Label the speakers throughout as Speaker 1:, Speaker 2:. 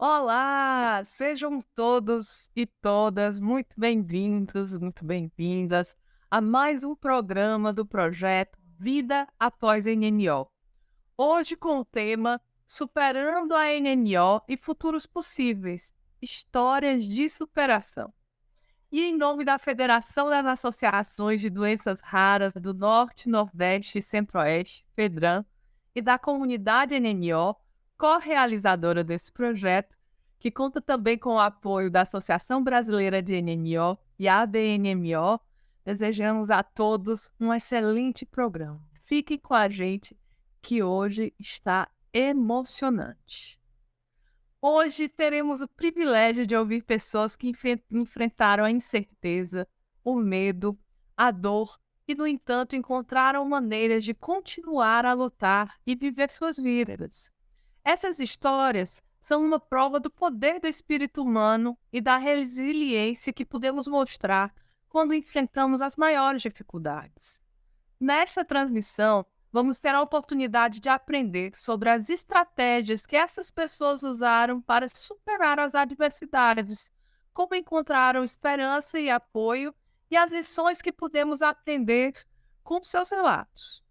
Speaker 1: Olá, sejam todos e todas muito bem-vindos, muito bem-vindas a mais um programa do projeto Vida Após NNO. Hoje com o tema Superando a NNO e Futuros Possíveis, Histórias de Superação. E em nome da Federação das Associações de Doenças Raras do Norte, Nordeste e Centro-Oeste, FEDRAM, e da comunidade NMO, co-realizadora desse projeto, que conta também com o apoio da Associação Brasileira de NMO e ABNMO, desejamos a todos um excelente programa. Fiquem com a gente, que hoje está emocionante. Hoje teremos o privilégio de ouvir pessoas que enfrentaram a incerteza, o medo, a dor e, no entanto, encontraram maneiras de continuar a lutar e viver suas vidas. Essas histórias são uma prova do poder do espírito humano e da resiliência que podemos mostrar quando enfrentamos as maiores dificuldades. Nesta transmissão, vamos ter a oportunidade de aprender sobre as estratégias que essas pessoas usaram para superar as adversidades, como encontraram esperança e apoio e as lições que podemos aprender com seus relatos.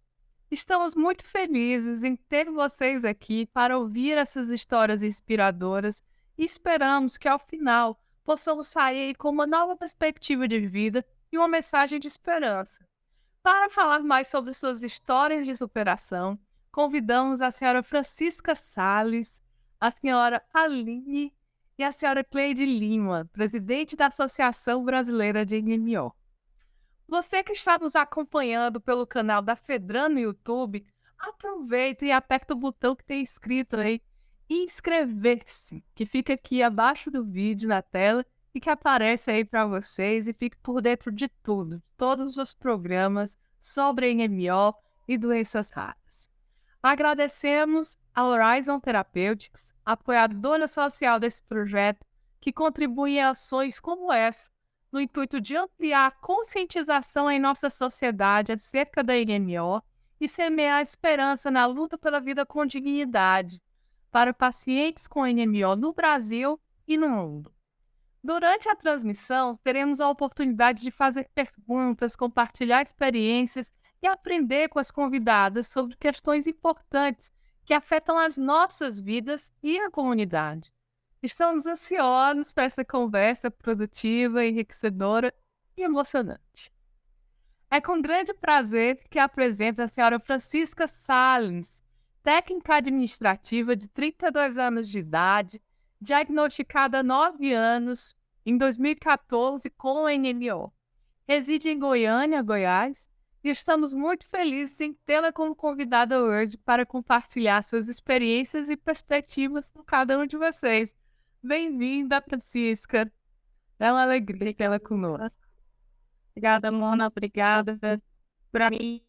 Speaker 1: Estamos muito felizes em ter vocês aqui para ouvir essas histórias inspiradoras e esperamos que, ao final, possamos sair com uma nova perspectiva de vida e uma mensagem de esperança. Para falar mais sobre suas histórias de superação, convidamos a senhora Francisca Salles, a senhora Aline e a senhora Cleide Lima, presidente da Associação Brasileira de NMO. Você que está nos acompanhando pelo canal da Fedran no YouTube, aproveita e aperta o botão que tem escrito aí inscrever-se, que fica aqui abaixo do vídeo na tela e que aparece aí para vocês e fique por dentro de tudo, todos os programas sobre NMO e doenças raras. Agradecemos a Horizon Therapeutics, apoiadora social desse projeto, que contribui em ações como essa, no intuito de ampliar a conscientização em nossa sociedade acerca da NMO e semear esperança na luta pela vida com dignidade para pacientes com NMO no Brasil e no mundo. Durante a transmissão, teremos a oportunidade de fazer perguntas, compartilhar experiências e aprender com as convidadas sobre questões importantes que afetam as nossas vidas e a comunidade. Estamos ansiosos para essa conversa produtiva, enriquecedora e emocionante. É com grande prazer que apresento a senhora Francisca Salles, técnica administrativa de 32 anos de idade, diagnosticada há 9 anos, em 2014, com NMO. Reside em Goiânia, Goiás, e estamos muito felizes em tê-la como convidada hoje para compartilhar suas experiências e perspectivas com cada um de vocês. Bem-vinda, Francisca. É uma alegria tê-la conosco.
Speaker 2: Obrigada, Mona. Obrigada. Para mim,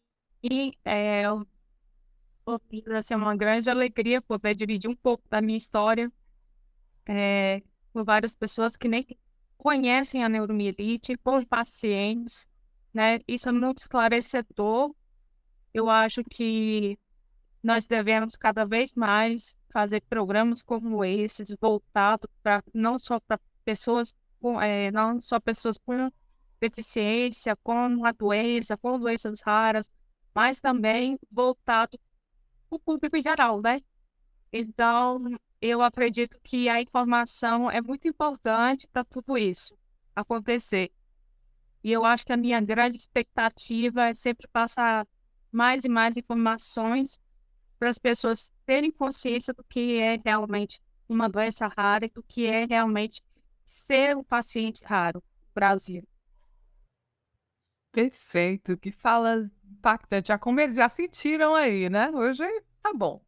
Speaker 2: vai ser uma grande alegria poder dividir um pouco da minha história com várias pessoas que nem conhecem a neuromielite, com pacientes, né? Isso é muito esclarecedor. Eu acho que nós devemos cada vez mais fazer programas como esses, voltados para não só para pessoas não só pessoas com deficiência, com a doença, com doenças raras, mas também voltado para o público em geral, né? Então, eu acredito que a informação é muito importante para tudo isso acontecer. E eu acho que a minha grande expectativa é sempre passar mais e mais informações para as pessoas terem consciência do que é realmente uma doença rara e do que é realmente ser um paciente raro no Brasil.
Speaker 1: Perfeito, que fala impactante. Já sentiram aí, né? Hoje tá bom.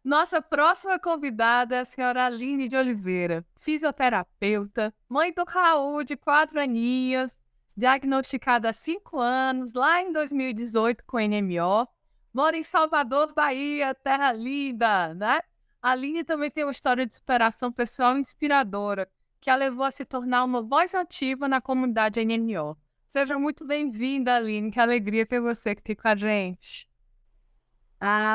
Speaker 1: Nossa próxima convidada é a senhora Aline de Oliveira, fisioterapeuta, mãe do Raul, de 4 aninhos, diagnosticada há 5 anos, lá em 2018 com NMO, mora em Salvador, Bahia, terra linda, né? A Aline também tem uma história de superação pessoal inspiradora, que a levou a se tornar uma voz ativa na comunidade NMO. Seja muito bem-vinda, Aline, que alegria ter você aqui com a gente.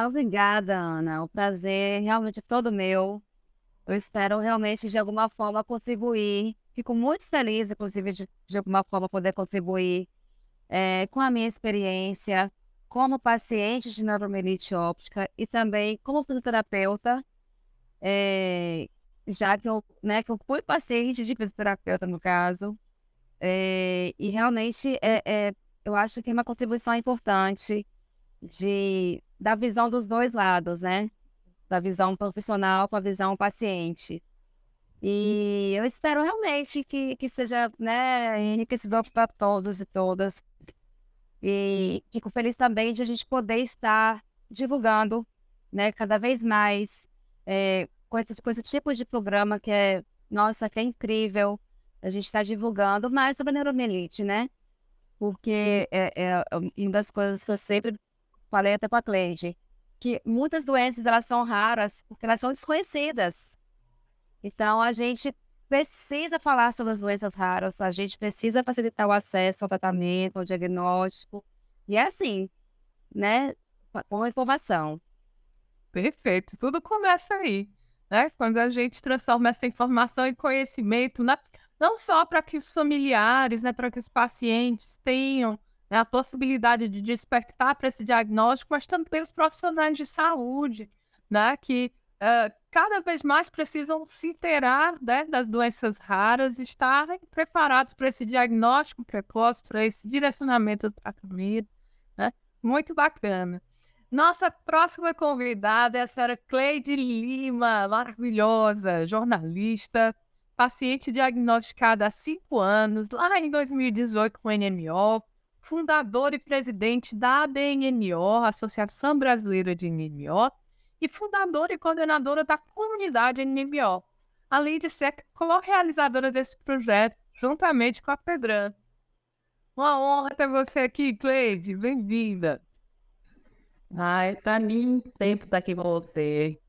Speaker 3: Obrigada, Ana. O prazer realmente é todo meu. Eu espero realmente, de alguma forma, contribuir. Fico muito feliz, inclusive, de alguma forma poder contribuir com a minha experiência como paciente de neuromielite óptica e também como fisioterapeuta, eh, já que que eu fui paciente de fisioterapeuta, no caso, e realmente eu acho que é uma contribuição importante da visão dos dois lados, né? Da visão profissional com a visão paciente. E eu espero realmente que seja, né, enriquecedor para todos e todas. E fico feliz também de a gente poder estar divulgando, né, cada vez mais com esse tipo de programa que nossa, que é incrível. A gente está divulgando mais sobre a neuromielite, né? Porque é uma das coisas que eu sempre falei até com a Cleide, que muitas doenças elas são raras porque elas são desconhecidas. Então a gente precisa falar sobre as doenças raras, a gente precisa facilitar o acesso ao tratamento, ao diagnóstico. E é assim, né? Com a informação.
Speaker 1: Perfeito, tudo começa aí, né? Quando a gente transforma essa informação em conhecimento, não só para que os familiares, né, para que os pacientes tenham, né, a possibilidade de despertar para esse diagnóstico, mas também os profissionais de saúde, né, que cada vez mais precisam se inteirar, né, das doenças raras e estarem preparados para esse diagnóstico precoce, para esse direcionamento do tratamento, né? Muito bacana. Nossa próxima convidada é a senhora Cleide Lima, maravilhosa, jornalista, paciente diagnosticada há 5 anos, lá em 2018 com NMO, fundadora e presidente da ABNMO, Associação Brasileira de NMO, e fundadora e coordenadora da comunidade NMO, além de ser co-realizadora desse projeto, juntamente com a Pedran. Uma honra ter você aqui, Cleide, bem-vinda.
Speaker 4: Ai, pra mim, sempre estar aqui com você.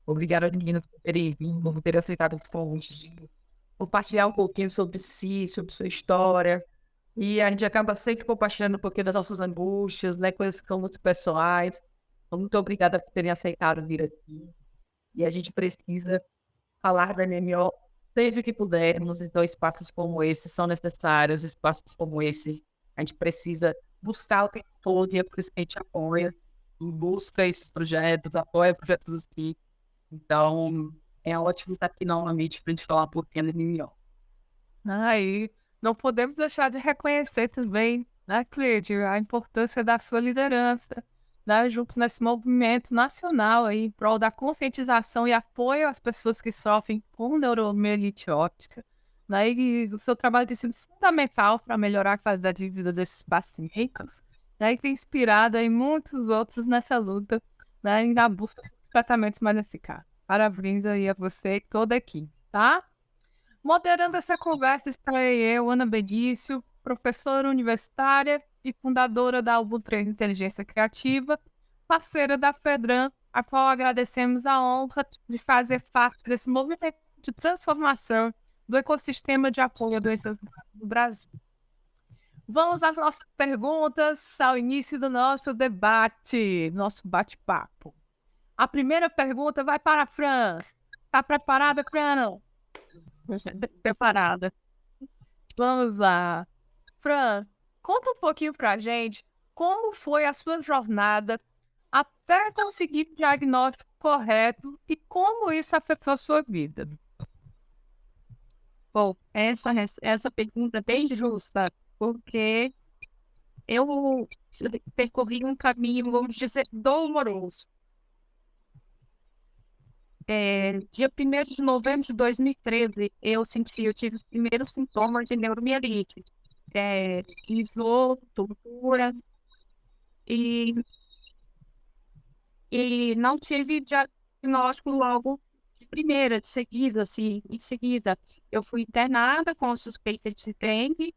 Speaker 4: Obrigada, menina, por terem vindo, por ter aceitado esse convite de compartilhar um pouquinho sobre si, sobre sua história. E a gente acaba sempre compartilhando um pouquinho das nossas angústias, né? Coisas que são muito pessoais. Então, muito obrigada por terem aceitado vir aqui. E a gente precisa falar da MMO sempre que pudermos. Então, espaços como esse são necessários, espaços como esse a gente precisa buscar o tempo todo, e é por isso que a gente apoia e busca esses projetos, apoia projetos assim. Então, é ótimo estar aqui novamente para a gente falar um pouquinho da MMO.
Speaker 1: Aí, não podemos deixar de reconhecer também, né, Cleide, a importância da sua liderança, né, junto nesse movimento nacional aí, em prol da conscientização e apoio às pessoas que sofrem com neuromielite óptica, né, e o seu trabalho tem sido fundamental para melhorar a qualidade de vida desses pacientes, né, e tem inspirado aí muitos outros nessa luta, né, na busca de tratamentos mais eficazes. Parabéns aí a você e toda a equipe, tá? Moderando essa conversa estarei eu, Ana Benício, professora universitária e fundadora da Albutrem Inteligência Criativa, parceira da FEDRAN, a qual agradecemos a honra de fazer parte desse movimento de transformação do ecossistema de apoio a doenças no Brasil. Vamos às nossas perguntas ao início do nosso debate, nosso bate-papo. A primeira pergunta vai para a Fran. Está preparada, Fran?
Speaker 2: Preparada.
Speaker 1: Vamos lá. Fran, conta um pouquinho pra gente como foi a sua jornada até conseguir o diagnóstico correto e como isso afetou a sua vida.
Speaker 2: Bom, essa pergunta é bem justa, porque eu percorri um caminho, vamos dizer, doloroso. Dia 1º de novembro de 2013, eu tive os primeiros sintomas de neuromielite. Enjoo, tontura, e não tive diagnóstico logo de primeira, de seguida, assim, em seguida. Eu fui internada com suspeita de dengue,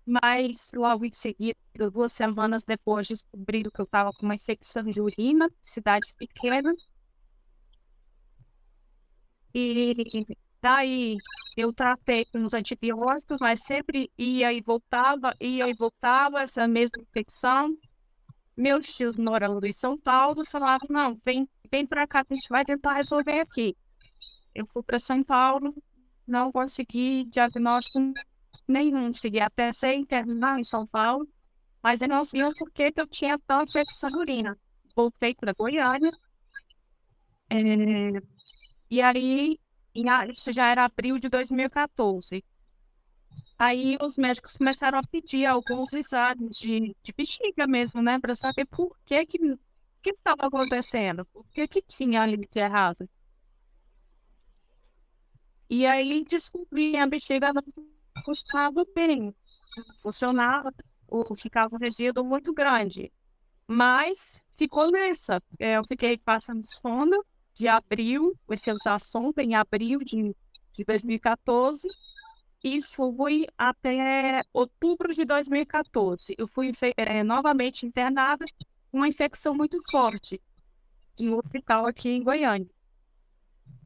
Speaker 2: mas logo em seguida, 2 semanas depois, descobriram que eu estava com uma infecção de urina, cidade pequena. E daí eu tratei com os antibióticos, mas sempre ia e voltava, essa mesma infecção. Meus tios morando em São Paulo falavam, não, vem para cá que a gente vai tentar resolver aqui. eu fui para São Paulo, não consegui diagnóstico nenhum. Cheguei até ser internada em São Paulo, mas eu não sabia por que que eu tinha tanta infecção de urina. Voltei para Goiânia, e aí, isso já era abril de 2014. Aí os médicos começaram a pedir alguns exames de bexiga mesmo, né? Para saber por que estava acontecendo, por que tinha ali de errado. E aí descobri que a bexiga não funcionava bem, não funcionava, ou ficava um resíduo muito grande. Mas ficou nessa. Eu fiquei passando sonda de abril, comecei a usar sonda em abril de 2014 e fui até outubro de 2014. Eu fui novamente internada com uma infecção muito forte em um hospital aqui em Goiânia.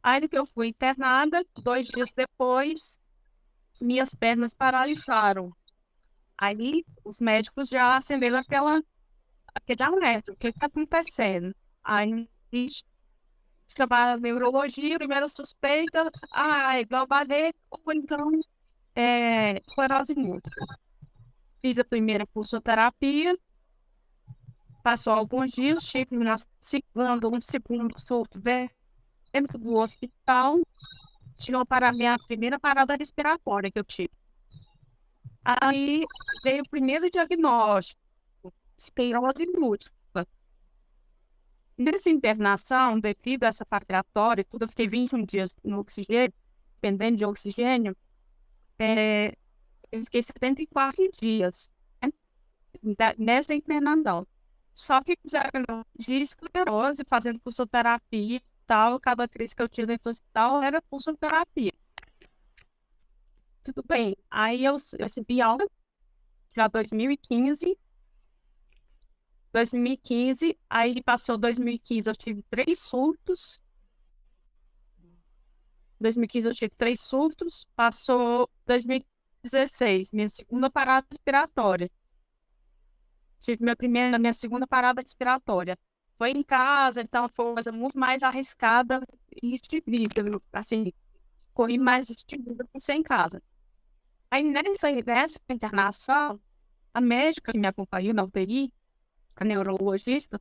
Speaker 2: Aí que eu fui internada, 2 dias depois, minhas pernas paralisaram. Aí os médicos já acenderam aquele alerta, o que está acontecendo? Aí chamaram a neurologia, primeira suspeita, é glaubalete ou então esclerose múltipla. Fiz a primeira pulsoterapia, passou alguns dias, tive um segundo surto dentro do hospital, tirou para a minha primeira parada respiratória que eu tive. Aí veio o primeiro diagnóstico, esclerose múltipla. Nessa internação, devido a essa respiratória, tudo, eu fiquei 21 dias no oxigênio, dependendo de oxigênio, eu fiquei 74 dias nessa internação. Só que já de esclerose, fazendo pulsoterapia e tal, cada crise que eu tinha dentro do hospital era pulsoterapia. Tudo bem. Aí eu recebi aula já 2015. 2015, aí passou 2015, eu tive 3 surtos. 2015 eu tive 3 surtos, passou 2016, minha segunda parada respiratória. Tive minha segunda parada respiratória. Foi em casa, então foi uma coisa muito mais arriscada e estimida, assim, corri mais estimida por ser em casa. Aí nessa internação, a médica que me acompanhou na UTI, a neurologista,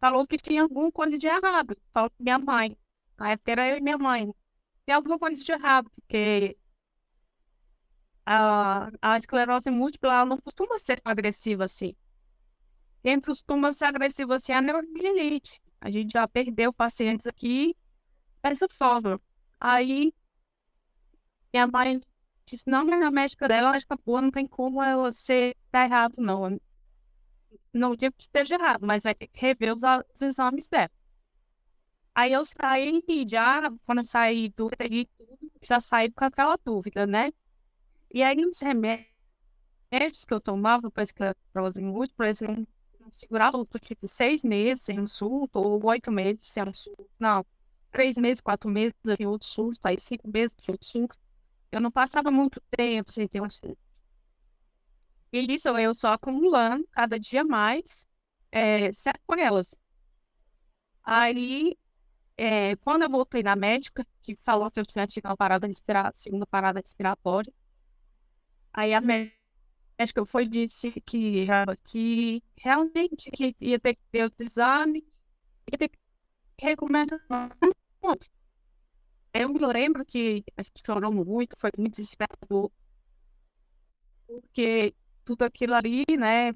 Speaker 2: falou que tinha alguma coisa de errado. Falou com minha mãe. Na época era eu e minha mãe. Tem alguma coisa de errado, porque a esclerose múltipla ela não costuma ser agressiva assim. Quem costuma ser agressiva assim é a neuromielite. A gente já perdeu pacientes aqui dessa forma. Aí minha mãe disse, não, mas a médica dela, a médica boa, não tem como ela dar errado, não. Não digo que esteja errado, mas vai ter que rever os exames dela. Aí eu saí e já, quando eu saí do UTI, já saí com aquela dúvida, né? E aí os remédios que eu tomava para esclerose múltipla, eles não seguravam por tipo 6 meses sem um surto, ou 8 meses sem um surto. Não, 3 meses, 4 meses sem outro surto, aí 5 meses sem outro surto. Eu não passava muito tempo sem ter um surto. E isso eu só acumulando cada dia mais sequelas. Aí, quando eu voltei na médica, que falou que eu tinha tido uma segunda parada respiratória, aí a médica disse que realmente que ia ter que ter outro exame, ia ter que recomeçar. Eu me lembro que a gente chorou muito, foi muito desesperador, porque tudo aquilo ali, né,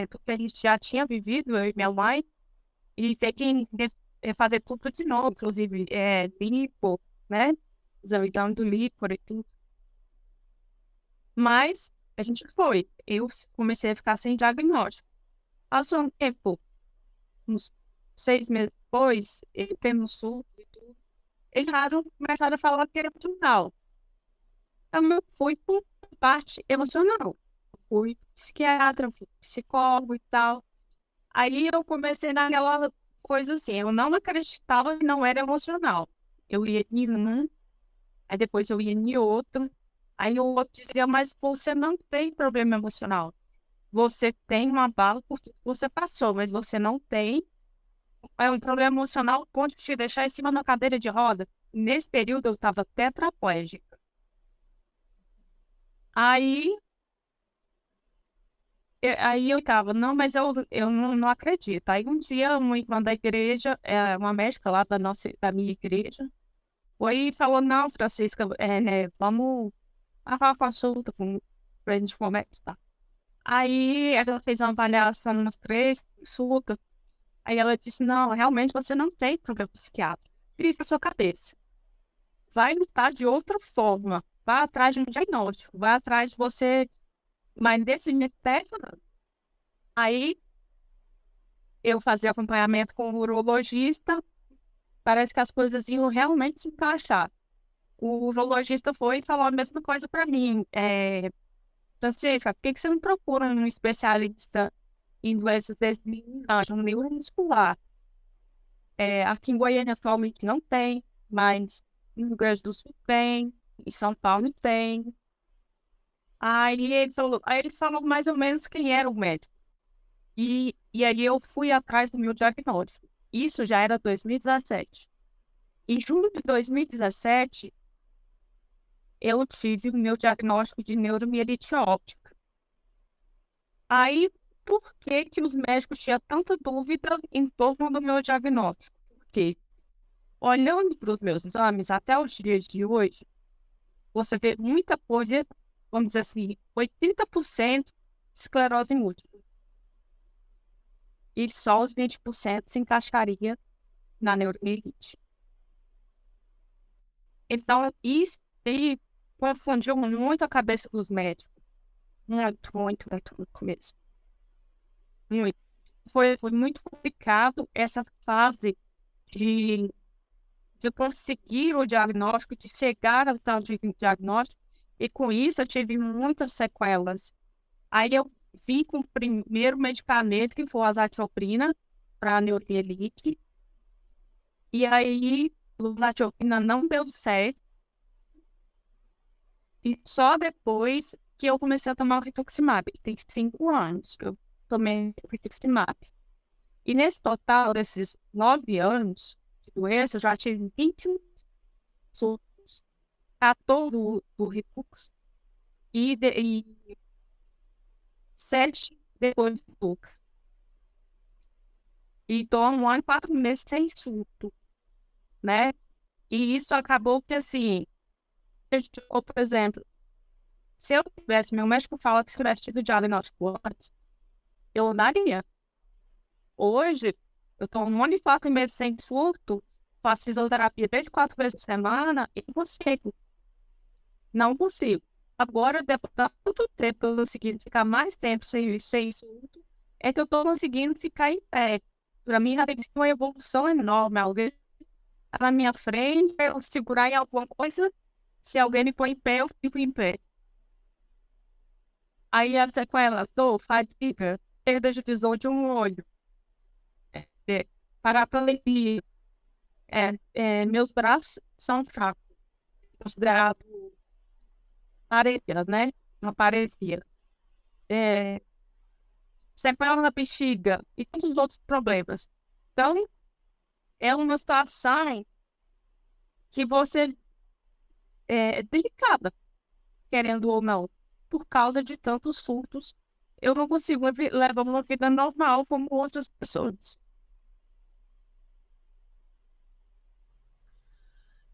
Speaker 2: tudo que a gente já tinha vivido, eu e minha mãe, e ter que fazer tudo de novo, inclusive lipo, né, os exames do líquor e tudo. Mas a gente foi, eu comecei a ficar sem diagnóstico. Passou um tempo, uns 6 meses depois, ele teve um surto e tudo, eles começaram a falar que era emocional. Então eu fui por parte emocional. Fui psiquiatra, fui psicólogo e tal. Aí eu comecei naquela coisa assim, eu não acreditava que não era emocional. Eu ia em um, aí depois eu ia em outro. Aí o outro dizia, mas você não tem problema emocional. Você tem uma bala por tudo que você passou, mas você não tem um problema emocional a ponto de te deixar em cima da cadeira de roda. nesse período eu estava tetraplégica. Aí, aí eu tava, não, mas eu não acredito. Aí um dia uma irmã da igreja, uma médica lá da minha igreja, foi e falou, não, Francisca, né, vamos marcar uma consulta pra gente conversar. Aí ela fez uma avaliação umas 3 consultas. Aí ela disse, não, realmente você não tem problema psiquiátrico. Tira a sua cabeça. Vai lutar de outra forma. Vai atrás de um diagnóstico. Vai atrás de você. Mas desse jeito, aí eu fazia acompanhamento com o urologista. Parece que as coisas iam realmente se encaixar. O urologista foi e falou a mesma coisa para mim. Francisca, por que você não procura um especialista em doenças desmiológicas, um neuromuscular? Aqui em Goiânia atualmente não tem, mas no Rio Grande do Sul tem, em São Paulo tem. Aí ele falou mais ou menos quem era o médico. E aí eu fui atrás do meu diagnóstico. Isso já era 2017. Em junho de 2017, eu tive o meu diagnóstico de neuromielite óptica. Aí, por que que os médicos tinham tanta dúvida em torno do meu diagnóstico? Porque, olhando para os meus exames, até os dias de hoje, você vê muita coisa, vamos dizer assim, 80% esclerose múltipla. E só os 20% se encaixaria na neuromielite. Então, isso aí confundiu muito a cabeça dos médicos. Muito, muito, muito, muito mesmo. Muito. Foi muito complicado essa fase de, de conseguir o diagnóstico, de chegar ao tal de diagnóstico, e com isso eu tive muitas sequelas. Aí eu vim com o primeiro medicamento, que foi a azatioprina, para a neuromielite, e aí a azatioprina não deu certo, e só depois que eu comecei a tomar o rituximab, que tem 5 anos que eu tomei o rituximab. E nesse total, desses 9 anos de doença, eu já tive 21 surtos, 14 do Ritux e 7 depois do Ritux. E tô há 1 ano e 4 meses sem surto, né? E isso acabou que, assim, por exemplo, se eu tivesse, meu médico fala que se eu tivesse tido diagnóstico antes, eu daria. Hoje, eu tô 1 ano e 4 meses sem surto, faço fisioterapia 3, 4 vezes por semana e não consigo. Não consigo. Agora, depois de tanto tempo que eu consegui ficar mais tempo sem surto, é que eu tô conseguindo ficar em pé. Para mim, já tem sido uma evolução enorme. Alguém tá na minha frente, eu segurar em alguma coisa, se alguém me põe em pé, eu fico em pé. Aí as sequelas, dor, fadiga, perda de visão de um olho, paraplegia. Meus braços são fracos, considerado parecia, né? Uma parecia. Sequela na bexiga e tantos outros problemas. Então, é uma situação que você é delicada, querendo ou não, por causa de tantos surtos. Eu não consigo levar uma vida normal como outras pessoas.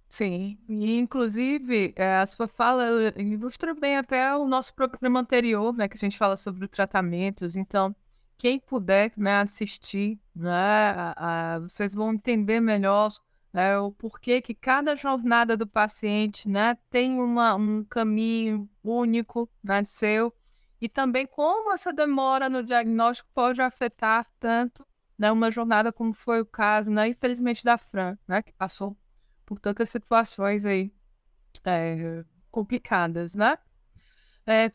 Speaker 1: Sim, e inclusive a sua fala ela ilustra bem até o nosso programa anterior, né, que a gente fala sobre tratamentos. Então, quem puder, né, assistir, né, vocês vão entender melhor, né, o porquê que cada jornada do paciente, né, tem um caminho único, né, seu, e também como essa demora no diagnóstico pode afetar tanto, né, uma jornada como foi o caso, né, infelizmente da Fran, né, que passou por tantas situações aí complicadas, né?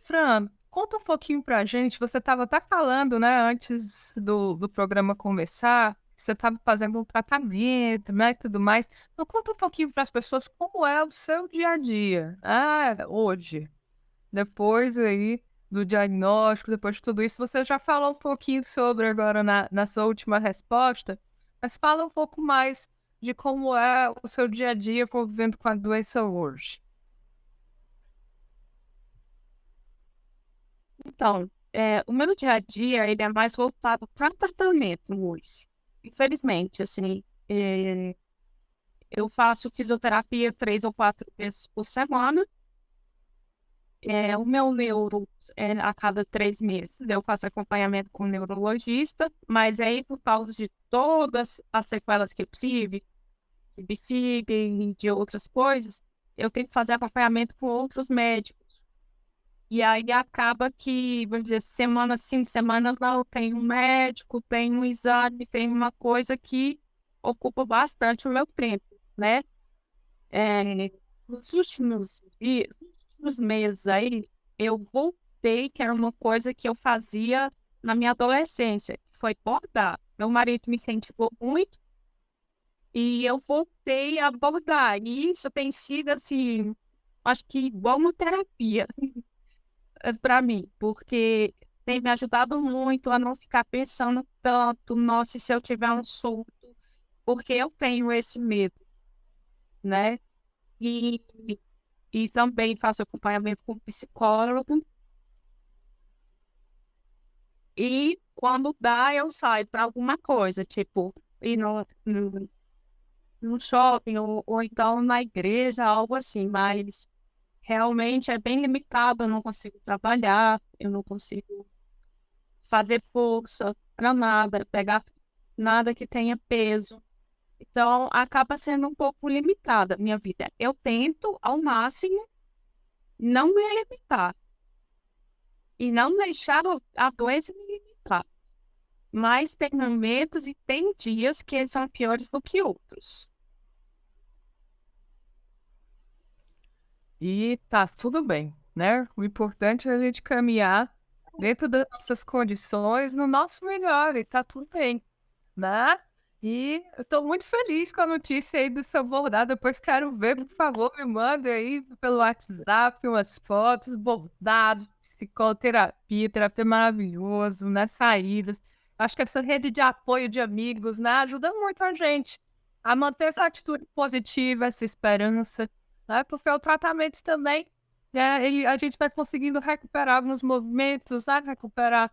Speaker 1: Fran, conta um pouquinho pra gente. Você estava até falando, né, antes do programa começar, que você estava fazendo um tratamento, né, e tudo mais. Então, conta um pouquinho para as pessoas como é o seu dia a dia, hoje, depois aí do diagnóstico, depois de tudo isso. Você já falou um pouquinho sobre agora na sua última resposta, mas fala um pouco mais de como é o seu dia a dia convivendo com a doença hoje.
Speaker 2: Então, o meu dia a dia, ele é mais voltado para tratamento hoje. Infelizmente, assim, eu faço fisioterapia 3 ou 4 vezes por semana. O meu neuro é a cada 3 meses. Eu faço acompanhamento com o neurologista, mas aí por causa de todas as sequelas que eu tive, de bexiga e de outras coisas, eu tenho que fazer acompanhamento com outros médicos. E aí acaba que, vamos dizer, semana sim, semana não, tem um médico, tem um exame, tem uma coisa que ocupa bastante o meu tempo, né? É, nos últimos dias, nos últimos meses aí, eu voltei, que era uma coisa que eu fazia na minha adolescência, que foi bordar. Meu marido me incentivou muito e eu voltei a bordar. E isso tem sido, assim, acho que igual uma terapia para mim, porque tem me ajudado muito a não ficar pensando tanto, nossa, e se eu tiver um surto, porque eu tenho esse medo, né? E, e também faço acompanhamento com psicólogo. E quando dá, eu saio para alguma coisa, tipo, ir no shopping ou então na igreja, algo assim. Mas realmente é bem limitado, eu não consigo trabalhar, eu não consigo fazer força para nada, pegar nada que tenha peso. Então, acaba sendo um pouco limitada a minha vida. Eu tento, ao máximo, não me limitar e não deixar a doença me limitar. Mas tem momentos e tem dias que eles são piores do que outros.
Speaker 1: E tá tudo bem, né? O importante é a gente caminhar dentro das nossas condições no nosso melhor e tá tudo bem, né? E eu tô muito feliz com a notícia aí do seu bordado. Depois quero ver, por favor, me manda aí pelo WhatsApp umas fotos, bordado, psicoterapia, terapia maravilhoso, né? Saídas. Acho que essa rede de apoio de amigos, né, ajuda muito a gente a manter essa atitude positiva, essa esperança, né? Porque o tratamento também, né, a gente vai conseguindo recuperar alguns movimentos, né? Recuperar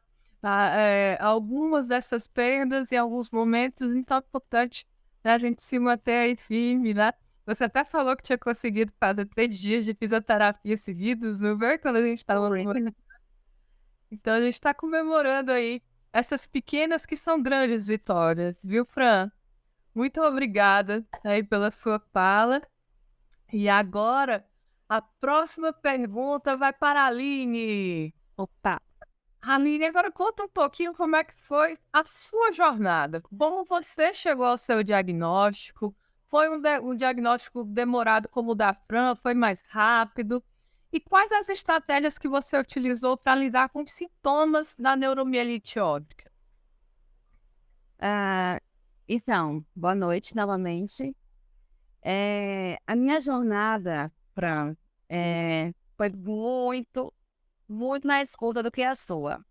Speaker 1: algumas dessas perdas em alguns momentos, então é importante, né, a gente se manter aí firme, né? Você até falou que tinha conseguido fazer 3 dias de fisioterapia seguidos, não foi? Quando a gente estava comemorando. Então a gente está comemorando aí essas pequenas que são grandes vitórias, viu, Fran? Muito obrigada aí pela sua fala. E agora, a próxima pergunta vai para a Aline.
Speaker 3: Opa!
Speaker 1: Aline, agora conta um pouquinho como é que foi a sua jornada. Como você chegou ao seu diagnóstico? Foi um diagnóstico demorado como o da Fran? Foi mais rápido? E quais as estratégias que você utilizou para lidar com os sintomas da neuromielite óptica?
Speaker 3: Ah, então, boa noite novamente. A minha jornada, Fran, foi muito mais curta do que a sua.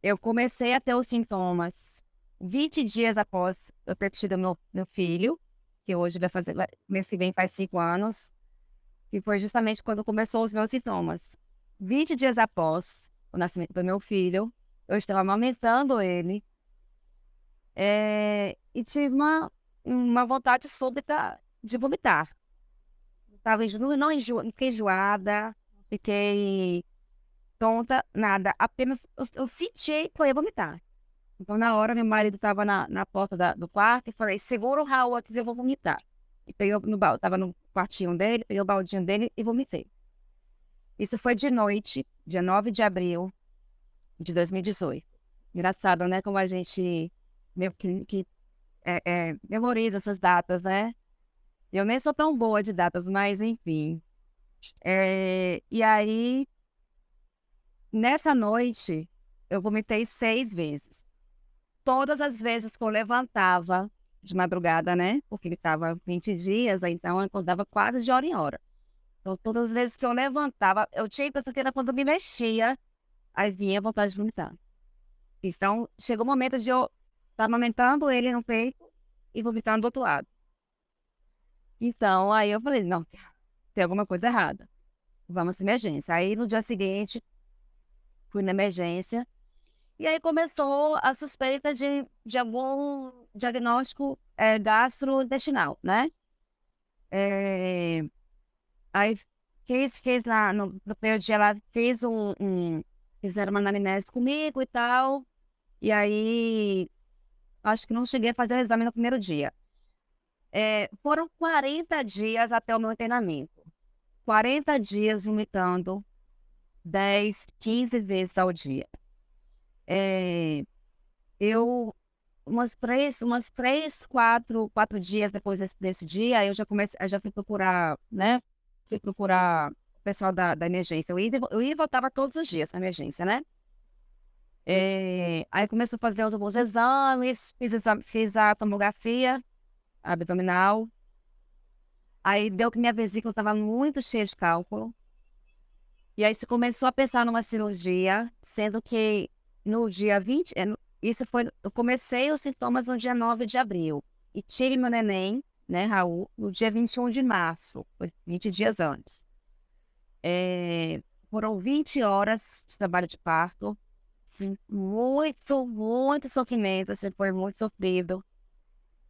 Speaker 3: Eu comecei a ter os sintomas 20 dias após eu ter tido meu filho, que hoje mês que vem faz 5 anos, que foi justamente quando começou os meus sintomas. 20 dias após o nascimento do meu filho, eu estava amamentando ele, e tive uma vontade súbita de vomitar. Não fiquei enjoada, fiquei tonta, nada. Apenas eu senti que eu ia vomitar. Então, na hora, meu marido estava na porta do quarto e falei, segura o Raul aqui que eu vou vomitar. E peguei tava no quartinho dele, peguei o baldinho dele e vomitei. Isso foi de noite, dia 9 de abril de 2018. Engraçado, né? Como a gente meio que memoriza essas datas, né? Eu nem sou tão boa de datas, mas enfim. E aí, nessa noite, eu vomitei 6 vezes. Todas as vezes que eu levantava de madrugada, né? Porque ele estava 20 dias, então eu acordava quase de hora em hora. Então, todas as vezes que eu levantava, eu tinha a impressão que era quando eu me mexia, aí vinha a vontade de vomitar. Então, chegou o momento de eu tá amamentando ele no peito e vomitando do outro lado. Então, aí eu falei, não, tem alguma coisa errada. Vamos à emergência. Aí, no dia seguinte, fui na emergência. E aí começou a suspeita de algum diagnóstico gastrointestinal, né? Aí fez lá, no primeiro dia ela fez fizeram uma anamnese comigo e tal. E aí, acho que não cheguei a fazer o exame no primeiro dia. Foram 40 dias até o meu internamento. 40 dias vomitando 10, 15 vezes ao dia. Eu, umas três, quatro dias depois desse dia, eu já fui procurar, né? Fui procurar o pessoal da emergência. Eu ia e voltava todos os dias pra emergência, né? Aí começou a fazer alguns exames, fiz a tomografia abdominal. Aí deu que minha vesícula estava muito cheia de cálculo. E aí se começou a pensar numa cirurgia, sendo que no dia 20, eu comecei os sintomas no dia 9 de abril. E tive meu neném, né, Raul, no dia 21 de março, foi 20 dias antes. Foram 20 horas de trabalho de parto, assim, muito sofrimento, assim, foi muito sofrido.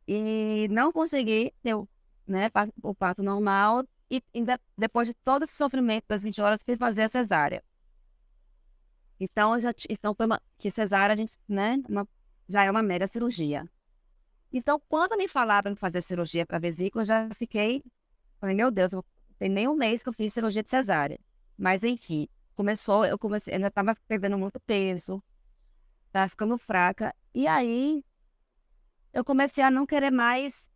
Speaker 3: E não consegui ter o parto normal. E ainda, depois de todo esse sofrimento das 20 horas, fui fazer a cesárea. Então, que cesárea, a gente, né, já é uma mega cirurgia. Então, quando me falaram em fazer cirurgia para vesícula, eu já falei, meu Deus, tem nem um mês que eu fiz cirurgia de cesárea. Mas, enfim, eu ainda estava perdendo muito peso, estava ficando fraca. E aí, eu comecei a não querer mais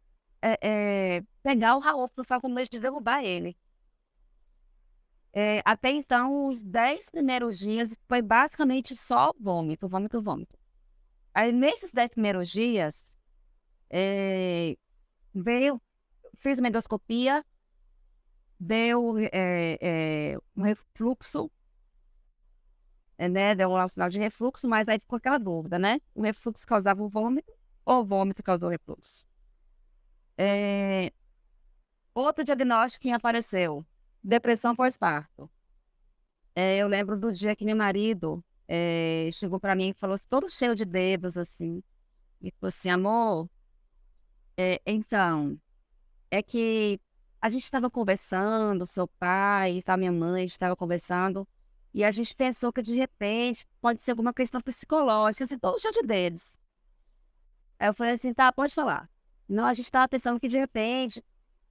Speaker 3: pegar o Raul, porque eu ficava com medo de derrubar ele. Até então, os 10 primeiros dias foi basicamente só vômito, vômito, vômito. Aí, nesses 10 primeiros dias, fiz uma endoscopia, deu um refluxo, né? Deu lá um sinal de refluxo, mas aí ficou aquela dúvida, né? O refluxo causava o vômito ou o vômito causou o refluxo? Outro diagnóstico que apareceu, depressão pós-parto. Eu lembro do dia que meu marido chegou para mim e falou assim, todo cheio de dedos, assim, e falou assim, amor, então, é que a gente estava conversando, seu pai e a minha mãe estava conversando, e a gente pensou que de repente pode ser alguma questão psicológica, assim, todo cheio de dedos. Aí eu falei assim, tá, pode falar. Não, a gente estava pensando que de repente,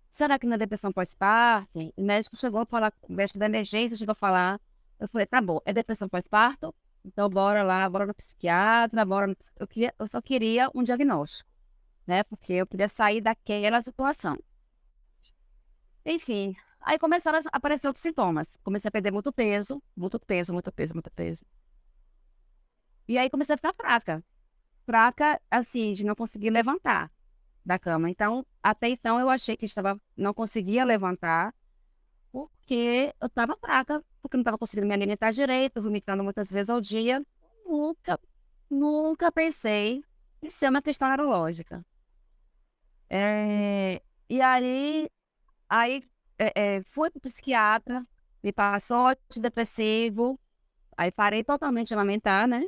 Speaker 3: será que não é depressão pós-parto? O médico chegou a falar, o médico da emergência chegou a falar. Eu falei, tá bom, é depressão pós-parto? Então bora lá, bora no psiquiatra, eu só queria um diagnóstico, né? Porque eu queria sair daquela situação. Enfim, aí começaram a aparecer outros sintomas. Comecei a perder muito peso, muito peso, muito peso, muito peso. E aí comecei a ficar fraca. Fraca, assim, de não conseguir levantar da cama. Então, até então eu achei que não conseguia levantar porque eu estava fraca, porque não estava conseguindo me alimentar direito, vomitando muitas vezes ao dia. Nunca, nunca pensei em ser uma questão neurológica. E aí fui para o psiquiatra, me passou antidepressivo, aí parei totalmente de amamentar, né?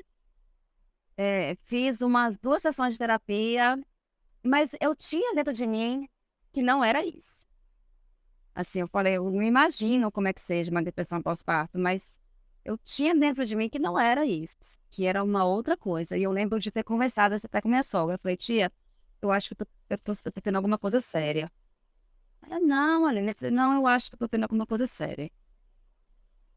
Speaker 3: Fiz umas 2 sessões de terapia, mas eu tinha dentro de mim que não era isso. Assim, eu falei, eu não imagino como é que seja uma depressão pós-parto, mas eu tinha dentro de mim que não era isso, que era uma outra coisa. E eu lembro de ter conversado isso até com minha sogra. Eu falei, tia, eu acho que eu tô tendo alguma coisa séria. Ela, não, Aline, eu falei, não, eu acho que eu tô tendo alguma coisa séria.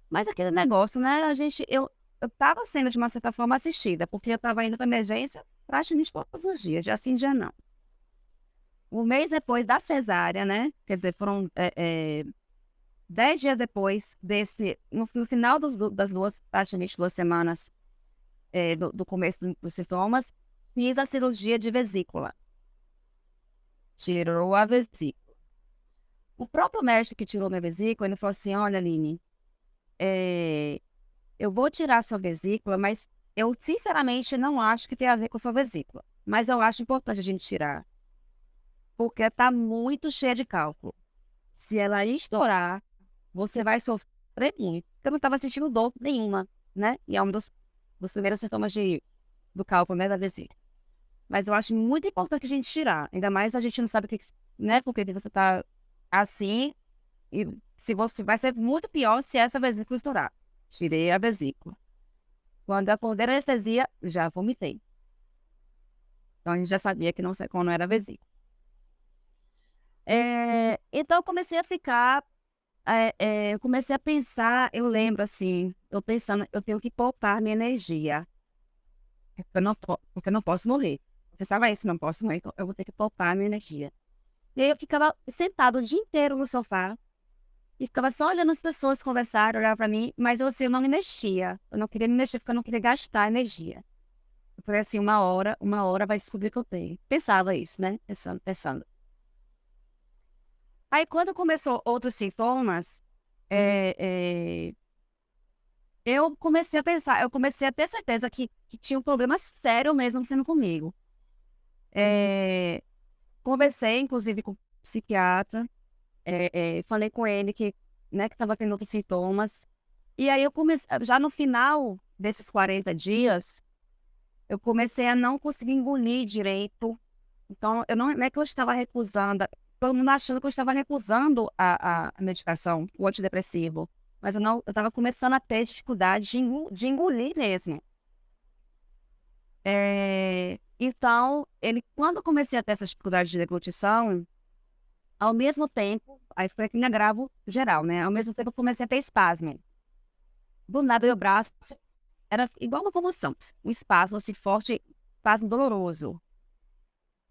Speaker 3: Mas aquele negócio, né, eu tava sendo, de uma certa forma, assistida, porque eu tava indo pra emergência praticamente todos os dias, dia sim, dia não. Um mês depois da cesárea, né? Quer dizer, foram 10 dias depois no final das praticamente 2 semanas do começo dos sintomas, fiz a cirurgia de vesícula. Tirou a vesícula. O próprio médico que tirou minha vesícula, ele falou assim, olha, Aline, eu vou tirar a sua vesícula, mas eu sinceramente não acho que tem a ver com a sua vesícula. mas eu acho importante a gente tirar, porque tá muito cheia de cálculo. Se ela estourar, você vai sofrer muito. Eu não estava sentindo dor nenhuma, né? E é um dos primeiros sintomas do cálculo, né, da vesícula. Mas eu acho muito importante a gente tirar. Ainda mais a gente não sabe o que, né? Porque você tá assim, e se você vai ser muito pior se essa vesícula estourar. Tirei a vesícula. Quando eu acordei da anestesia, já vomitei. Então a gente já sabia que não era vesícula. Então eu comecei a ficar, eu comecei a pensar, eu lembro assim, eu pensando, eu tenho que poupar minha energia. Porque eu não posso morrer. Eu pensava isso, não posso morrer, então eu vou ter que poupar minha energia. E aí eu ficava sentado o dia inteiro no sofá e ficava só olhando as pessoas conversar, olhar pra mim, mas eu, assim, eu não me mexia. Eu não queria me mexer porque eu não queria gastar energia. Eu falei assim, uma hora vai descobrir que eu tenho. Pensava isso, né? Pensando. Aí quando começou outros sintomas, eu comecei a pensar, eu comecei a ter certeza que tinha um problema sério mesmo sendo comigo. Conversei, inclusive, com o psiquiatra, falei com ele que, né, que estava tendo outros sintomas. E aí eu comecei, já no final desses 40 dias, eu comecei a não conseguir engolir direito. Então, não é que eu estava recusando, todo mundo achando que eu estava recusando a medicação, o antidepressivo. Mas eu estava começando a ter dificuldade de engolir mesmo. Então, quando eu comecei a ter essa dificuldade de deglutição, ao mesmo tempo, aí foi aquele agravo geral, né? Ao mesmo tempo eu comecei a ter espasmo. Do nada, meu braço era igual uma comoção, um espasmo assim forte, espasmo doloroso.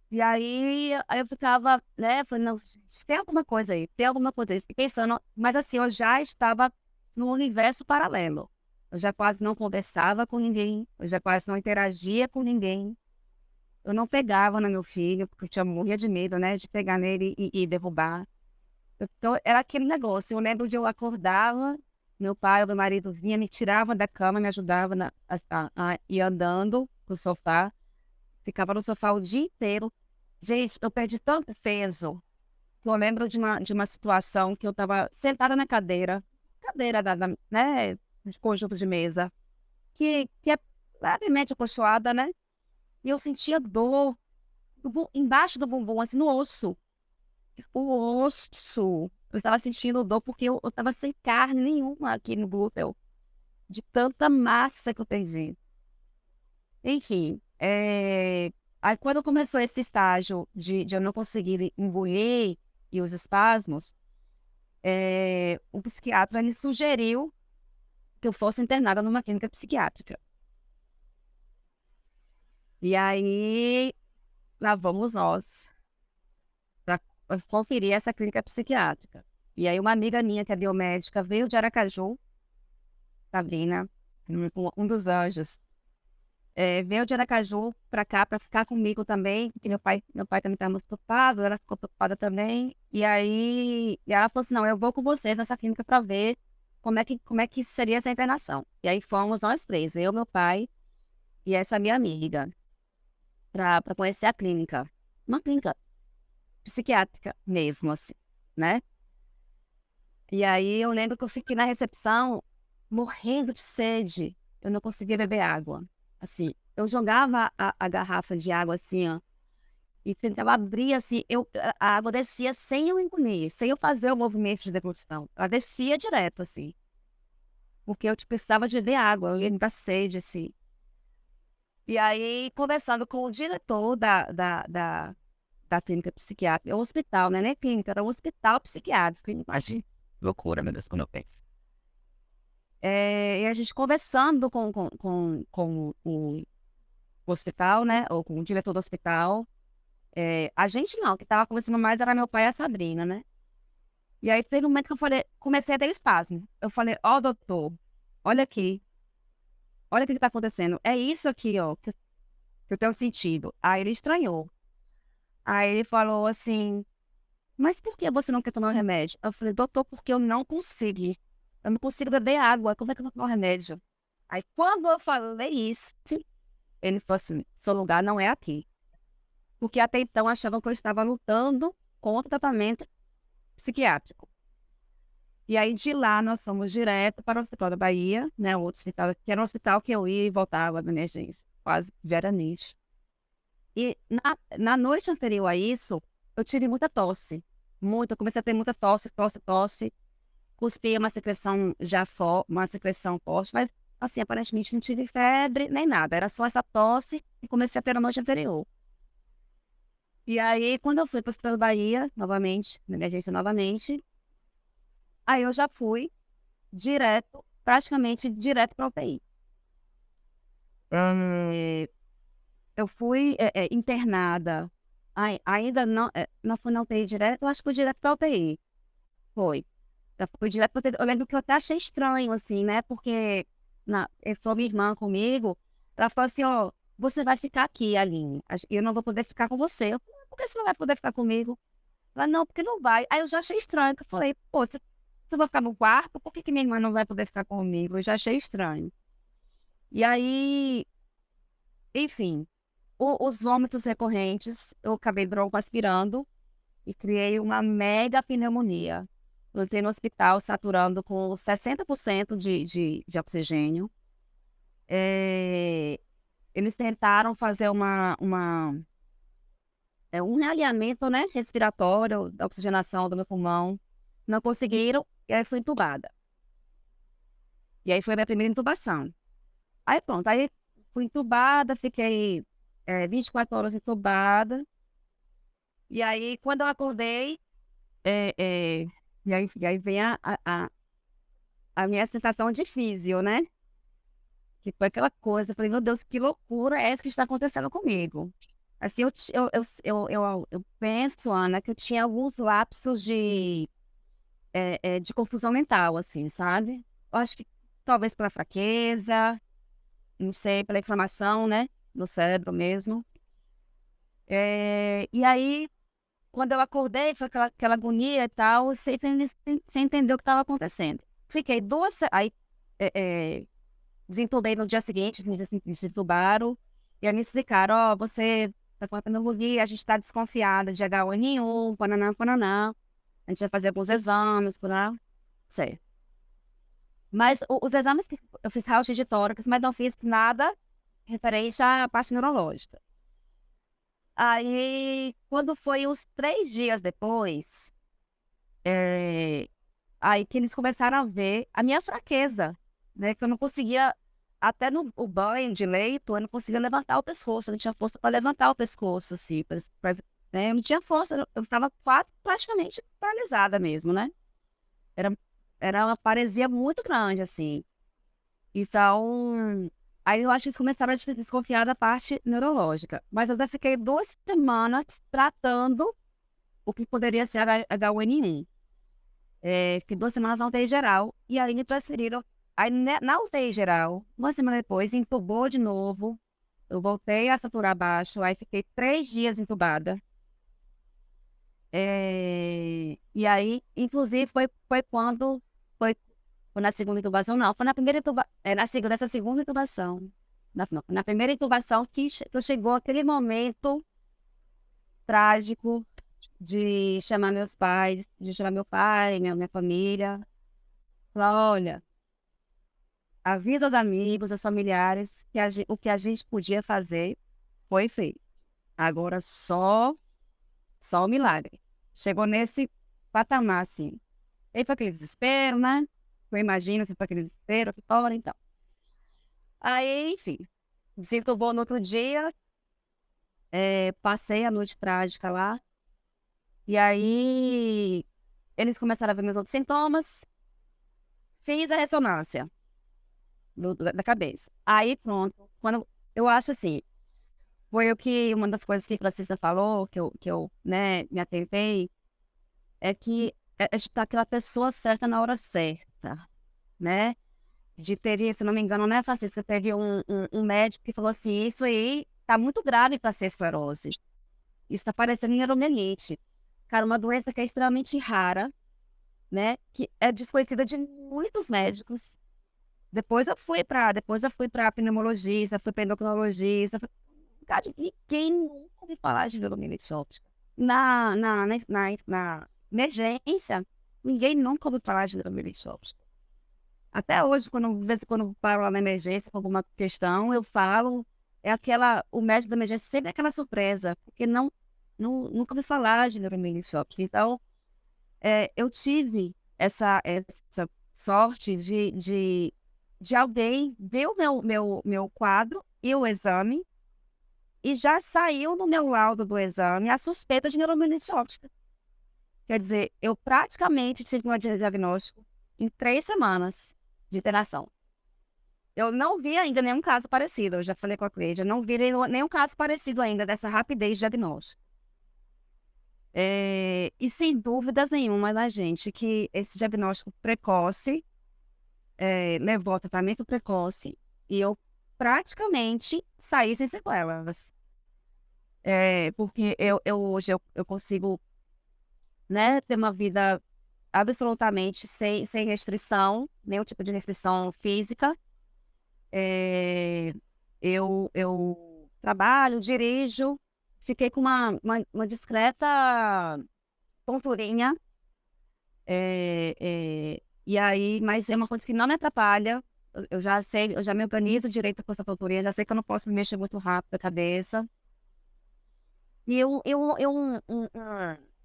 Speaker 3: E aí eu ficava, né? Falei, não, gente, tem alguma coisa aí, tem alguma coisa aí. E pensando, mas assim, eu já estava num universo paralelo. Eu já quase não conversava com ninguém, eu já quase não interagia com ninguém. Eu não pegava no meu filho, porque eu morria de medo, né? De pegar nele e derrubar. Então, era aquele negócio. Eu lembro de eu acordava, meu pai ou meu marido vinha, me tirava da cama, me ajudava a ir andando pro sofá. Ficava no sofá o dia inteiro. Gente, eu perdi tanto peso. Eu lembro de uma situação que eu estava sentada na cadeira né, de conjunto de mesa, que é levemente acolchoada, né? E eu sentia dor embaixo do bumbum, assim, no osso. O osso. Eu estava sentindo dor porque eu estava sem carne nenhuma aqui no glúteo, de tanta massa que eu perdi. Enfim, aí quando começou esse estágio de eu não conseguir engolir e os espasmos, o psiquiatra me sugeriu que eu fosse internada numa clínica psiquiátrica. E aí, lá vamos nós para conferir essa clínica psiquiátrica. E aí uma amiga minha, que é biomédica, veio de Aracaju, Sabrina, um dos anjos, veio de Aracaju para cá para ficar comigo também, porque meu pai também estava muito preocupado, ela ficou preocupada também. E aí ela falou assim, não, eu vou com vocês nessa clínica para ver como é que seria essa internação. E aí fomos nós três, eu, meu pai e essa minha amiga, para conhecer a clínica. Uma clínica psiquiátrica mesmo, assim, né? E aí eu lembro que eu fiquei na recepção morrendo de sede. Eu não conseguia beber água. Assim, eu jogava a garrafa de água assim, ó, e tentava abrir assim, a água descia sem eu engolir, sem eu fazer o movimento de deglutição. Ela descia direto, assim. Porque eu precisava de beber água, eu ia me dar sede, assim. E aí, conversando com o diretor da clínica psiquiátrica, é um hospital, né? Nem clínica, era um hospital psiquiátrico. Imagina, loucura, meu Deus, quando eu penso. E a gente conversando com o hospital, né? Ou com o diretor do hospital. A gente não, que tava conversando mais era meu pai e a Sabrina, né? E aí teve um momento que eu falei, comecei a ter espasmo. Eu falei, ó, doutor, olha aqui. Olha o que tá acontecendo. É isso aqui, ó, que eu tenho sentido. Aí ele estranhou. Aí ele falou assim, mas por que você não quer tomar o remédio? Eu falei, doutor, porque eu não consigo. Eu não consigo beber água. Como é que eu vou tomar o remédio? Aí quando eu falei isso, ele falou assim, seu lugar não é aqui. porque até então achavam que eu estava lutando contra o tratamento psiquiátrico. E aí, de lá, nós fomos direto para o Hospital da Bahia, né, o outro hospital, que era um hospital que eu ia e voltava da emergência, quase diariamente. E na noite anterior a isso, eu tive muita tosse. Muita, comecei a ter muita tosse. Cuspia uma secreção uma secreção forte, mas assim, aparentemente não tive febre nem nada. Era só essa tosse e comecei a ter na noite anterior. E aí, quando eu fui para o Hospital da Bahia, novamente, na emergência novamente, aí eu já fui praticamente direto para UTI. Eu fui internada, ainda não fui na UTI direto, eu acho que fui direto para UTI. Foi. Já fui direto pra UTI. Eu lembro que eu até achei estranho, assim, né? Porque entrou minha irmã comigo, ela falou assim, ó, você vai ficar aqui, Aline. Eu não vou poder ficar com você. Eu falei, por que você não vai poder ficar comigo? Ela, não, porque não vai. Aí eu já achei estranho, que eu falei, pô, se eu vou ficar no quarto, por que minha irmã não vai poder ficar comigo? Eu já achei estranho. E aí, enfim, os vômitos recorrentes, eu acabei broncoaspirando e criei uma mega pneumonia. Eu entrei no hospital saturando com 60% de oxigênio. Eles tentaram fazer um realinhamento, né, respiratório, da oxigenação do meu pulmão. Não conseguiram, e aí fui entubada. E aí foi a minha primeira intubação. Aí pronto, aí fui entubada, fiquei 24 horas entubada. E aí, quando eu acordei, e aí vem a minha sensação de físio, né? Que foi aquela coisa, eu falei, meu Deus, que loucura é essa que está acontecendo comigo? Assim, eu penso, Ana, que eu tinha alguns lapsos de confusão mental, assim, sabe? Eu acho que talvez pela fraqueza, não sei, pela inflamação, né? No cérebro mesmo. E aí, quando eu acordei, foi aquela agonia e tal, sem entender o que estava acontecendo. Fiquei aí desentubei no dia seguinte, me desentubaram, e aí me explicaram, ó, você tá com a pneumonia, a gente tá desconfiada de H1N1, pananã, a gente vai fazer alguns exames, certo. Mas os exames que eu fiz raio-x de tórax, mas não fiz nada referente à parte neurológica. Aí, quando foi uns 3 dias depois, aí que eles começaram a ver a minha fraqueza, né? Que eu não conseguia, até no o banho de leito, eu não conseguia levantar o pescoço, eu não tinha força para levantar o pescoço, assim, né? Eu não tinha força, eu estava quase praticamente paralisada mesmo, né? Era uma paresia muito grande, assim. Então, aí eu acho que eles começaram a desconfiar da parte neurológica. Mas eu ainda fiquei 2 semanas tratando o que poderia ser H1N1. Fiquei 2 semanas na UTI geral. E aí me transferiram. Aí na UTI geral, uma semana depois, entubou de novo. Eu voltei a saturar baixo. Aí fiquei 3 dias entubada. E aí, inclusive, foi quando... Foi na segunda intubação, não. Foi na primeira intubação. Nessa segunda intubação. Na primeira intubação que chegou aquele momento trágico de chamar meus pais, de chamar meu pai, minha família. Falar, olha, avisa os amigos, os familiares, que o que a gente podia fazer foi feito. Agora só o milagre. Chegou nesse patamar, assim. Aí foi aquele desespero, né? Eu imagino que foi aquele desespero, que fora, então. Aí, enfim, sinto bom no outro dia, passei a noite trágica lá, e aí eles começaram a ver meus outros sintomas, fiz a ressonância da cabeça. Aí, pronto, quando eu acho assim, foi uma das coisas que a Francisca falou, que eu né, me atentei, é que está aquela pessoa certa na hora certa, né? Se não me engano, né, Francisca, teve um médico que falou assim, isso aí tá muito grave para ser esclerose. Isso tá parecendo neuromielite. Cara, uma doença que é extremamente rara, né, que é desconhecida de muitos médicos. Depois eu fui para pneumologista, fui para endocrinologista, Cátia, ninguém nunca ouviu falar de neuromielite óptica. Na emergência, ninguém nunca ouviu falar de neuromielite óptica. Até hoje, às vezes, quando eu paro lá na emergência com alguma questão, eu falo, o médico da emergência sempre é aquela surpresa, porque nunca ouvi falar de neuromielite óptica. Então, eu tive essa sorte de alguém ver o meu quadro e o exame, e já saiu no meu laudo do exame a suspeita de neuromielite óptica. Quer dizer, eu praticamente tive um diagnóstico em 3 semanas de internação. Eu não vi ainda nenhum caso parecido, eu já falei com a Cleide, eu não vi nenhum caso parecido ainda dessa rapidez de diagnóstico. E sem dúvidas nenhuma, né, gente, que esse diagnóstico precoce levou ao tratamento precoce e eu praticamente saí sem sequelas. Porque hoje eu consigo, né, ter uma vida absolutamente sem restrição, nenhum tipo de restrição física. Eu trabalho, dirijo, fiquei com uma discreta tonturinha, e aí, mas é uma coisa que não me atrapalha. Eu já sei, eu já me organizo direito com essa tonturinha, já sei que eu não posso me mexer muito rápido a cabeça. E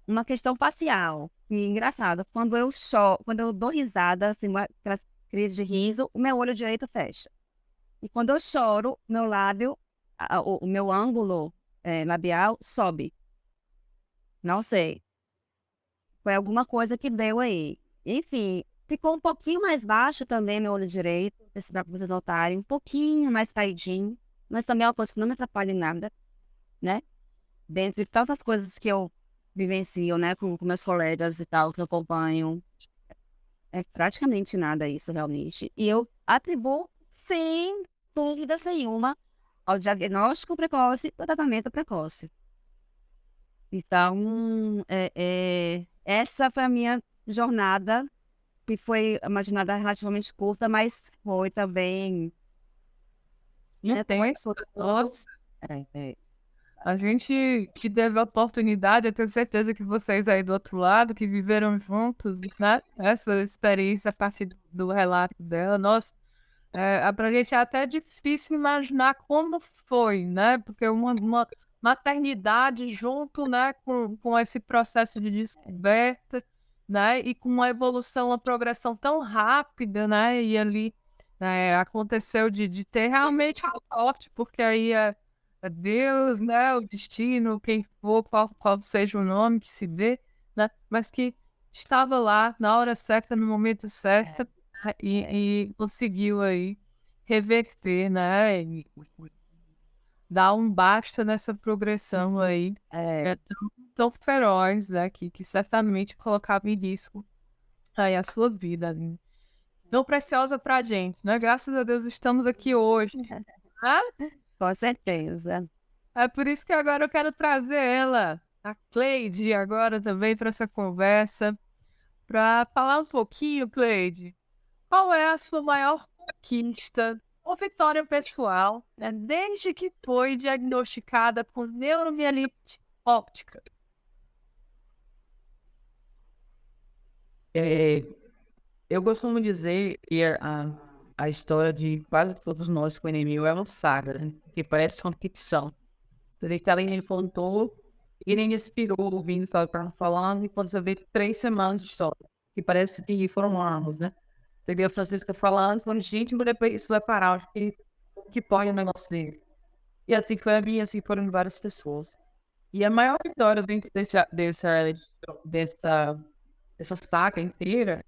Speaker 3: uma questão facial, que engraçado, quando eu dou risada, assim, aquelas crises de riso, o meu olho direito fecha. E quando eu choro, meu lábio, o meu ângulo labial sobe. Não sei. Foi alguma coisa que deu aí. Enfim, ficou um pouquinho mais baixo também meu olho direito, se dá pra vocês notarem, um pouquinho mais caidinho, mas também é uma coisa que não me atrapalha em nada, né? Dentre tantas coisas que eu vivencio, né, com meus colegas e tal, que eu acompanho, é praticamente nada isso, realmente. E eu atribuo, sem dúvida nenhuma, ao diagnóstico precoce e ao tratamento precoce. Então, essa foi a minha jornada, que foi uma jornada relativamente curta, mas foi também...
Speaker 1: Intenso. Nossa,
Speaker 3: é,
Speaker 1: a gente que teve a oportunidade, eu tenho certeza que vocês aí do outro lado, que viveram juntos, né? Essa experiência a partir do relato dela, nossa, pra gente é até difícil imaginar como foi, né? Porque uma maternidade junto, né, com esse processo de descoberta, né? E com uma evolução, uma progressão tão rápida, né? E ali aconteceu de ter realmente a sorte, porque aí é Deus, né? O destino, quem for, qual seja o nome que se dê, né? Mas que estava lá na hora certa, no momento certo, né, e conseguiu aí reverter, né? E dar um basta nessa progressão aí tão feroz, né? Que certamente colocava em risco aí a sua vida, né? Tão preciosa pra gente, né? Graças a Deus estamos aqui hoje. Né?
Speaker 3: com certeza.
Speaker 1: É por isso que agora eu quero trazer ela, a Cleide, agora também para essa conversa, para falar um pouquinho, Cleide, qual é a sua maior conquista ou vitória pessoal, né, desde que foi diagnosticada com neuromielite óptica?
Speaker 4: Eu costumo dizer que a história de quase todos nós com o NMO é uma saga, né? Que parece uma ficção. Você vê que ela nem contou e nem respirou ouvindo o que ela estava falando, e quando você vê 3 semanas de história, que parece que foram anos, né? Você vê a Francisca falando, quando gente, mas depois isso vai parar, acho que pode um negócio dele. E assim foi a minha, assim foram várias pessoas. E a maior vitória dentro dessa saga inteira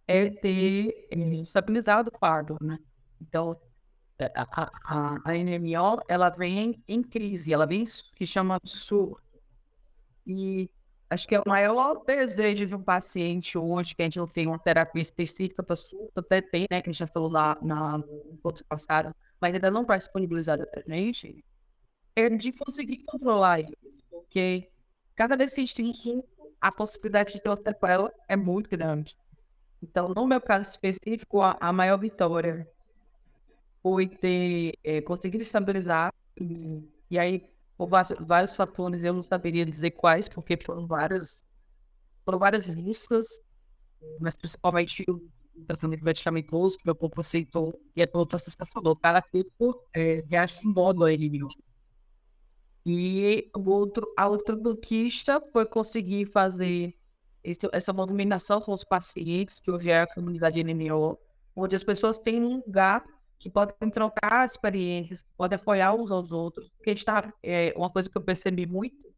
Speaker 4: é ter estabilizado o quadro, né? Então, a NMO, ela vem em crise, ela vem que chama surto. E acho que é o maior desejo de um paciente hoje, que a gente não tem uma terapia específica para surto, até tem, né, que a gente já falou lá no curso passado, mas ainda não está disponibilizada para a gente, é de conseguir controlar isso, porque cada vez que a gente tem a possibilidade de ter uma sequela é muito grande. Então, no meu caso específico, a maior vitória foi ter conseguido estabilizar E aí, por vários fatores, eu não saberia dizer quais, porque foram várias listas, mas principalmente o tratamento medicamentoso que meu corpo aceitou, e é pelo que você falou, cada corpo reage em modo a ele. E a outra conquista foi conseguir fazer essa movimentação com os pacientes, que hoje é a comunidade NMO, onde as pessoas têm um lugar que podem trocar experiências, que podem apoiar uns aos outros. Porque uma coisa que eu percebi muito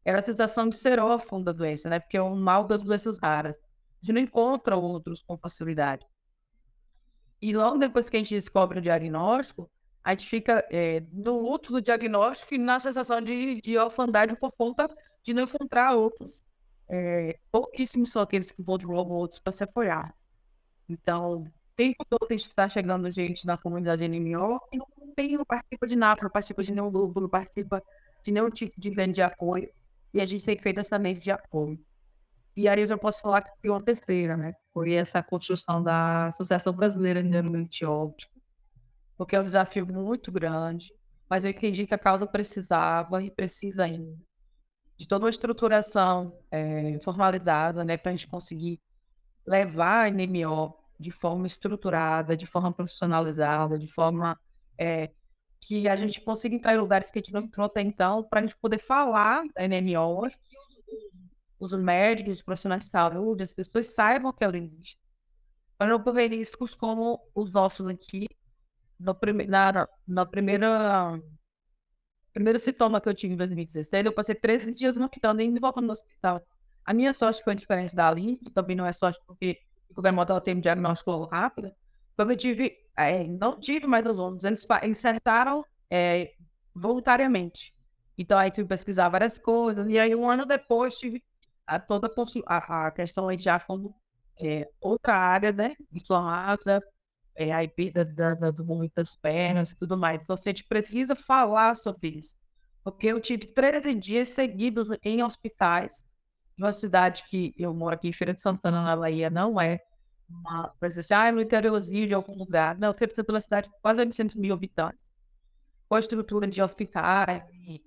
Speaker 4: era a sensação de ser órfão da doença, né? Porque é um mal das doenças raras. A gente não encontra outros com facilidade. E logo depois que a gente descobre o diagnóstico, a gente fica no luto do diagnóstico e na sensação de orfandade por conta de não encontrar outros. Pouquíssimos são aqueles que encontram outros para se apoiar. Então, tempo todo está chegando gente na comunidade NMO que não participa de nada, não participa de nenhum grupo, não participa de nenhum tipo de rede de apoio. E a gente tem feito essa rede de apoio. E aí eu já posso falar que tem uma terceira, né? Foi essa construção da Associação Brasileira de Neuromente Óptico, porque é um desafio muito grande, mas eu entendi que a causa precisava e precisa ainda de toda uma estruturação formalizada, né? Para a gente conseguir levar a NMO de forma estruturada, de forma profissionalizada, de forma que a gente consiga entrar em lugares que a gente não entrou até então, para a gente poder falar da NMO, os médicos, os profissionais de saúde, as pessoas saibam que ela existe. Para não correr riscos como os nossos aqui. Na primeiro sintoma que eu tive em 2016, eu passei 13 dias no hospital, nem voltando no hospital. A minha sorte foi diferente da Ali, que também não é sorte porque, de qualquer modo, ela teve um diagnóstico logo rápido. Quando eu tive, não tive mais alunos, eles insertaram voluntariamente. Então, aí tive que pesquisar várias coisas, e aí um ano depois tive a questão aí já como outra área, né, inflamada, aí perda do movimento das pernas e tudo mais. Então, assim, a gente precisa falar sobre isso. Porque eu tive 13 dias seguidos em hospitais, de uma cidade que eu moro aqui em Feira de Santana, na Bahia, não é uma, para dizer assim, no interiorzinho de algum lugar. Não, Feira de Santana é uma cidade com quase 800 mil habitantes. Com a estrutura de hospitais e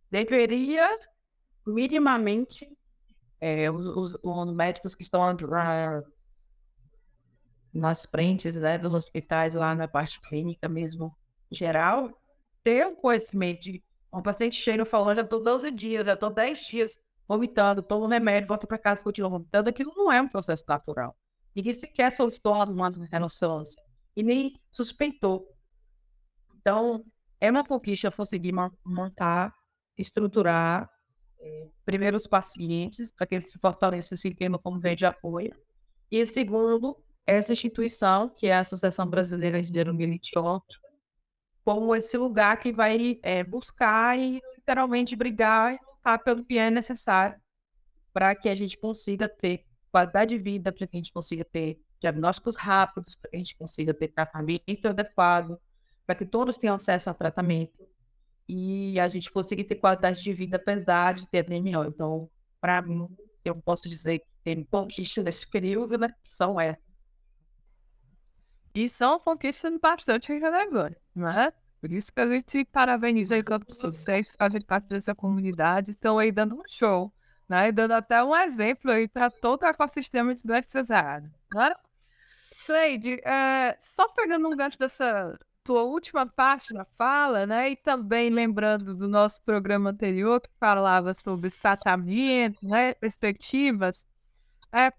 Speaker 4: deveria, minimamente, os médicos que estão nas frentes, né, dos hospitais, lá na parte clínica mesmo, geral, ter um conhecimento de um paciente chega falando, já estou 12 dias, já estou 10 dias vomitando, tomo remédio, volto para casa, continuo vomitando, aquilo não é um processo natural. Ninguém sequer solicitou uma ressonância e nem suspeitou. Então, é uma conquista conseguir montar, estruturar, primeiro os pacientes, para que eles se fortaleçam esse tema como rede de apoio, e segundo, essa instituição, que é a Associação Brasileira de Neuromielite Óptica, como esse lugar que vai buscar e literalmente brigar e lutar pelo que é necessário para que a gente consiga ter qualidade de vida, para que a gente consiga ter diagnósticos rápidos, para que a gente consiga ter tratamento adequado, para que todos tenham acesso a tratamento e a gente consiga ter qualidade de vida apesar de ter anemia. Então, para mim, eu posso dizer que tem conquistas nesse período, né? São essas.
Speaker 1: E são conquistas bastante relevantes, né? Por isso que a gente parabeniza aí todos vocês que fazem parte dessa comunidade, estão aí dando um show, né? E dando até um exemplo aí para todo o ecossistema de doenças raras, né? Cleide, só pegando um gancho dessa tua última parte da fala, né? E também lembrando do nosso programa anterior que falava sobre tratamento, né? Perspectivas.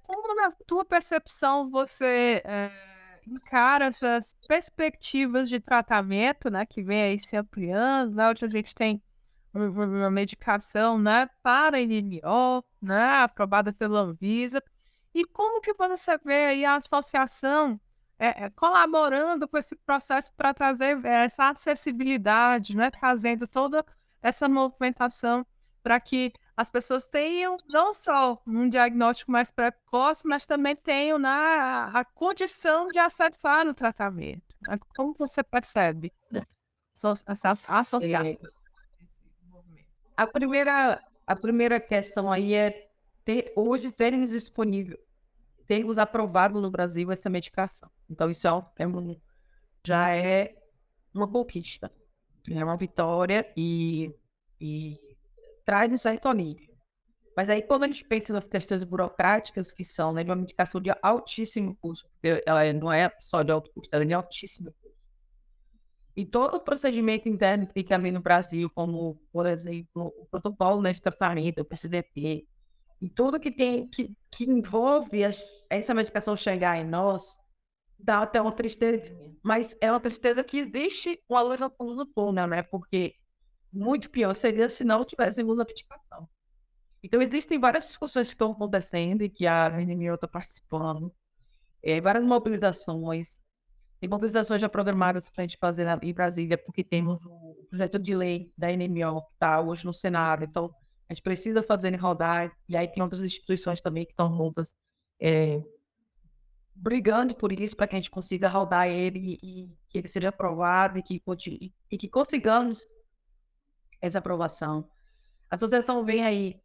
Speaker 1: Como na tua percepção você encara essas perspectivas de tratamento, né, que vem aí se ampliando, né, hoje a gente tem uma medicação, né, para NMO, né, aprovada pela Anvisa, e como que você vê aí a associação colaborando com esse processo para trazer essa acessibilidade, né, trazendo toda essa movimentação para que as pessoas tenham não só um diagnóstico mais precoce, mas também tenham, né, a condição de acessar o tratamento. Como você percebe essa associação?
Speaker 4: A primeira questão aí é hoje termos disponível, termos aprovado no Brasil essa medicação. Então, isso já é uma conquista. é uma vitória e traz um certo alívio. Mas aí, quando a gente pensa nas questões burocráticas, que são, né, de uma medicação de altíssimo custo, porque ela não é só de alto custo, ela é de altíssimo custo. E todo o procedimento interno que tem também no Brasil, como, por exemplo, o protocolo, né, de tratamento, o PCDT, e tudo que tem que envolve essa medicação chegar em nós, dá até uma tristezinha. Mas é uma tristeza que existe uma luz no fundo do túnel, né? Porque muito pior seria se não tivéssemos a medicação. Então, existem várias discussões que estão acontecendo e que a NMO está participando, várias mobilizações. Tem mobilizações já programadas para a gente fazer em Brasília, porque temos o projeto de lei da NMO que está hoje no Senado. Então, a gente precisa fazer ele rodar. E aí tem outras instituições também que estão juntas, brigando por isso, para que a gente consiga rodar ele e que ele seja aprovado e que consigamos essa aprovação. A associação vem aí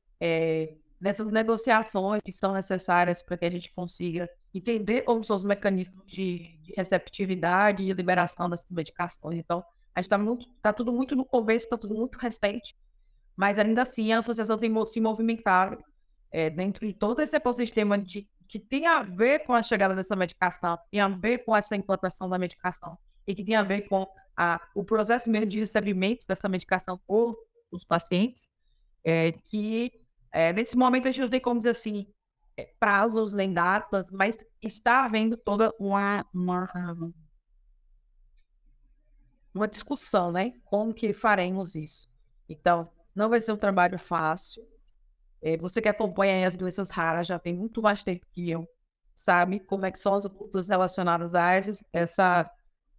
Speaker 4: nessas negociações que são necessárias para que a gente consiga entender como são os mecanismos de receptividade, de liberação dessas medicações. Então, a gente está tudo muito no começo, está tudo muito recente, mas ainda assim a associação tem se movimentado dentro de todo esse ecossistema que tem a ver com a chegada dessa medicação, tem a ver com essa implantação da medicação e que tem a ver com o processo mesmo de recebimento dessa medicação por os pacientes, que nesse momento a gente não tem como dizer assim, prazos nem datas, mas está havendo toda uma discussão, né? Como que faremos isso. Então, não vai ser um trabalho fácil. Você que acompanha as doenças raras já tem muito mais tempo que eu, sabe como é que são as lutas relacionadas a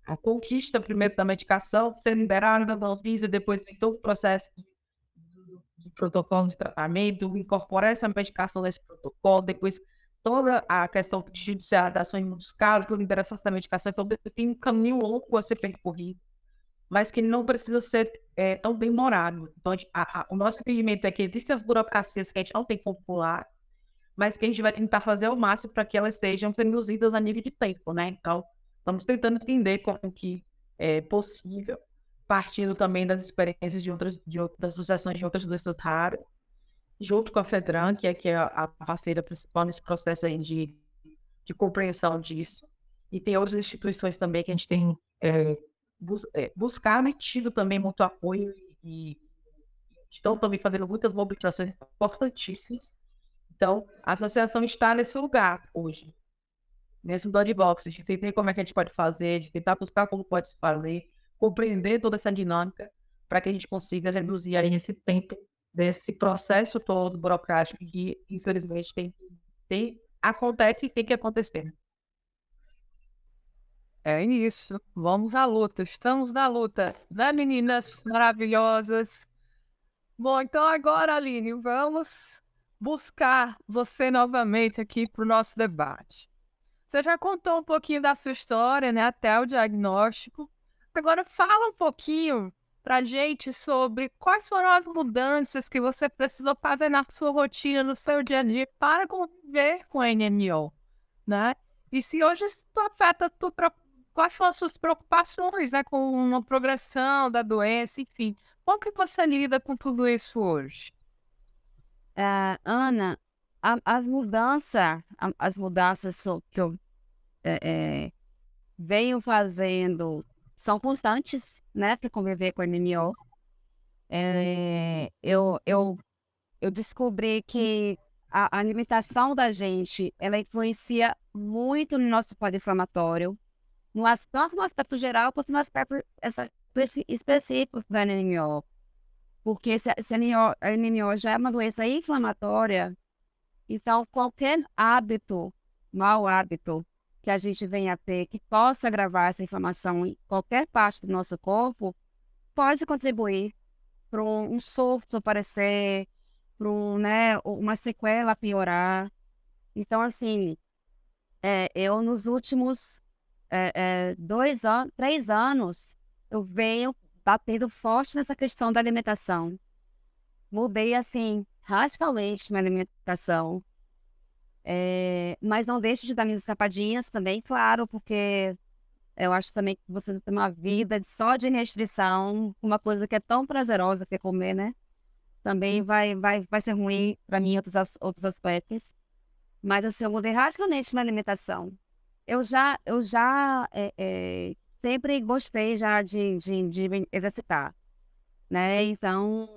Speaker 4: a conquista primeiro da medicação, ser liberada da Anvisa, depois vem todo o processo de protocolo de tratamento, incorporar essa medicação nesse protocolo, depois toda a questão de judicialização em muitos casos, liberação dessa medicação, então tem um caminho longo a ser percorrido, mas que não precisa ser tão demorado. Então, o nosso entendimento é que existem as burocracias que a gente não tem como pular, mas que a gente vai tentar fazer o máximo para que elas sejam reduzidas a nível de tempo, né? Então, estamos tentando entender como que é possível, partindo também das experiências das associações de outras doenças raras, junto com a FEDRAN, que é a parceira principal nesse processo aí de compreensão disso. E tem outras instituições também que a gente tem buscado e tido também muito apoio e estão também fazendo muitas mobilizações importantíssimas. Então, a associação está nesse lugar hoje, mesmo do Advox, de entender como é que a gente pode fazer, de tentar buscar como pode se fazer, compreender toda essa dinâmica para que a gente consiga reduzir aí esse tempo desse processo todo burocrático que, infelizmente, acontece e tem que acontecer.
Speaker 1: É isso. Vamos à luta. Estamos na luta, né, meninas maravilhosas? Bom, então agora, Aline, vamos buscar você novamente aqui para o nosso debate. Você já contou um pouquinho da sua história, né, até o diagnóstico. Agora fala um pouquinho para a gente sobre quais foram as mudanças que você precisou fazer na sua rotina, no seu dia a dia, para conviver com a NMO, né? E se hoje isso afeta quais são as suas preocupações, né, com a progressão da doença, enfim. Como que você lida com tudo isso hoje?
Speaker 3: Ana, as mudanças que eu venho fazendo são constantes, né, para conviver com a NMO. Eu descobri que a alimentação da gente, ela influencia muito no nosso quadro inflamatório, tanto no aspecto geral, quanto no aspecto específico da NMO. Porque se a NMO já é uma doença inflamatória, então qualquer mau hábito que a gente venha a ter, que possa agravar essa inflamação em qualquer parte do nosso corpo, pode contribuir para um surto aparecer, para uma sequela piorar. Então, assim, eu nos últimos 3 anos, eu venho batendo forte nessa questão da alimentação. Mudei, assim, radicalmente minha alimentação. Mas não deixo de dar minhas escapadinhas também, claro, porque Eu acho também que você tem uma vida só de restrição, uma coisa que é tão prazerosa que é comer, né? Também vai ser ruim para mim em outros aspectos. Mas assim, eu mudei radicalmente minha alimentação. Eu já sempre gostei já de me exercitar, né? Então,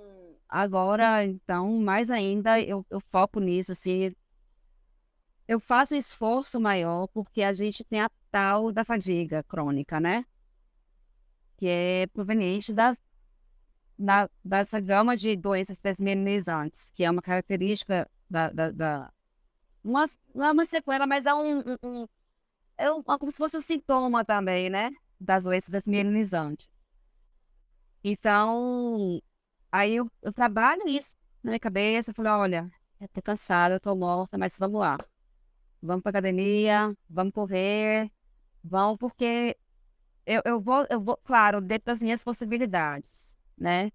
Speaker 3: agora, então, mais ainda, eu foco nisso, assim. Eu faço um esforço maior porque a gente tem a tal da fadiga crônica, né? Que é proveniente dessa gama de doenças desminimizantes, que é uma característica não é uma sequela, mas como se fosse um sintoma também, né? Das doenças desminimizantes. Então, aí eu trabalho isso na minha cabeça, eu falei, olha, eu tô cansada, eu tô morta, mas vamos lá. Vamos pra academia, vamos correr, vamos, porque eu vou, claro, dentro das minhas possibilidades, né?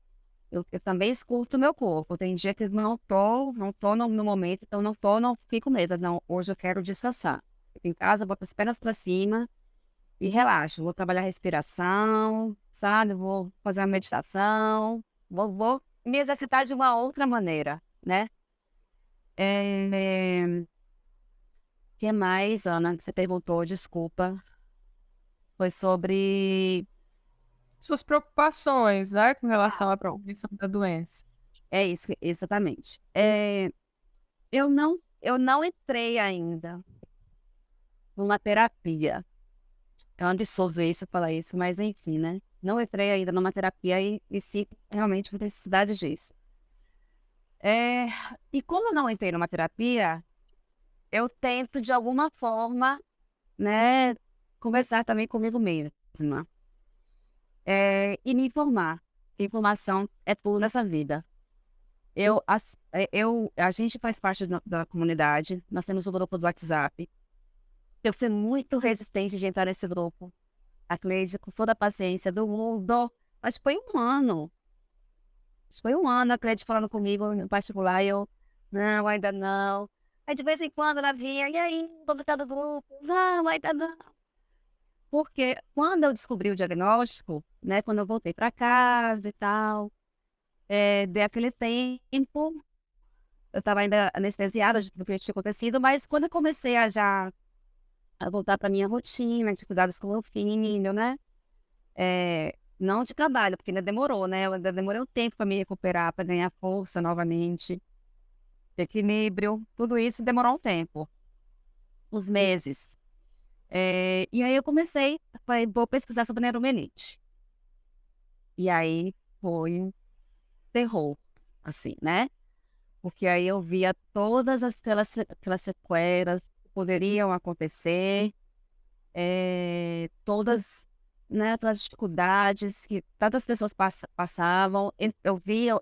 Speaker 3: Eu também escuto o meu corpo. Tem dia que eu não tô no momento, então não fico mesmo. Não, hoje eu quero descansar. Fico em casa, boto as pernas pra cima e relaxo. Vou trabalhar respiração, sabe? Vou fazer uma meditação, vou me exercitar de uma outra maneira, né? É... que mais, Ana, que você perguntou? Desculpa. Foi sobre...
Speaker 1: Suas preocupações, né, com relação à prevenção da doença.
Speaker 3: É isso, exatamente. Eu não entrei ainda numa terapia. Eu ando de isso, falar isso, mas enfim, né? Não entrei ainda numa terapia e se realmente por necessidade disso. É, e como eu não entrei numa terapia, eu tento de alguma forma, né, conversar também comigo mesma. E me informar. Informação é tudo nessa vida. A gente faz parte da comunidade, nós temos o grupo do WhatsApp. Eu fui muito resistente de entrar nesse grupo. A Cleide, com toda a paciência do mundo, mas foi um ano. Foi um ano a Cleide falando comigo em particular, e eu, não, ainda não. Aí de vez em quando ela vinha, e aí, vou ficar do grupo? Não, ainda não. Porque quando eu descobri o diagnóstico, né, quando eu voltei para casa e tal, dei aquele tempo, eu estava ainda anestesiada do que tinha acontecido, mas quando eu comecei a voltar para minha rotina de cuidados com o meu filho, né? Não de trabalho, porque ainda demorou, né? Eu ainda demorei um tempo para me recuperar, para ganhar força novamente, equilíbrio, tudo isso demorou um tempo, uns meses. E aí eu comecei, falei, vou pesquisar sobre neuromelite. E aí foi um terror, assim, né? Porque aí eu via todas aquelas sequelas que poderiam acontecer, todas, né, aquelas dificuldades que tantas pessoas passavam.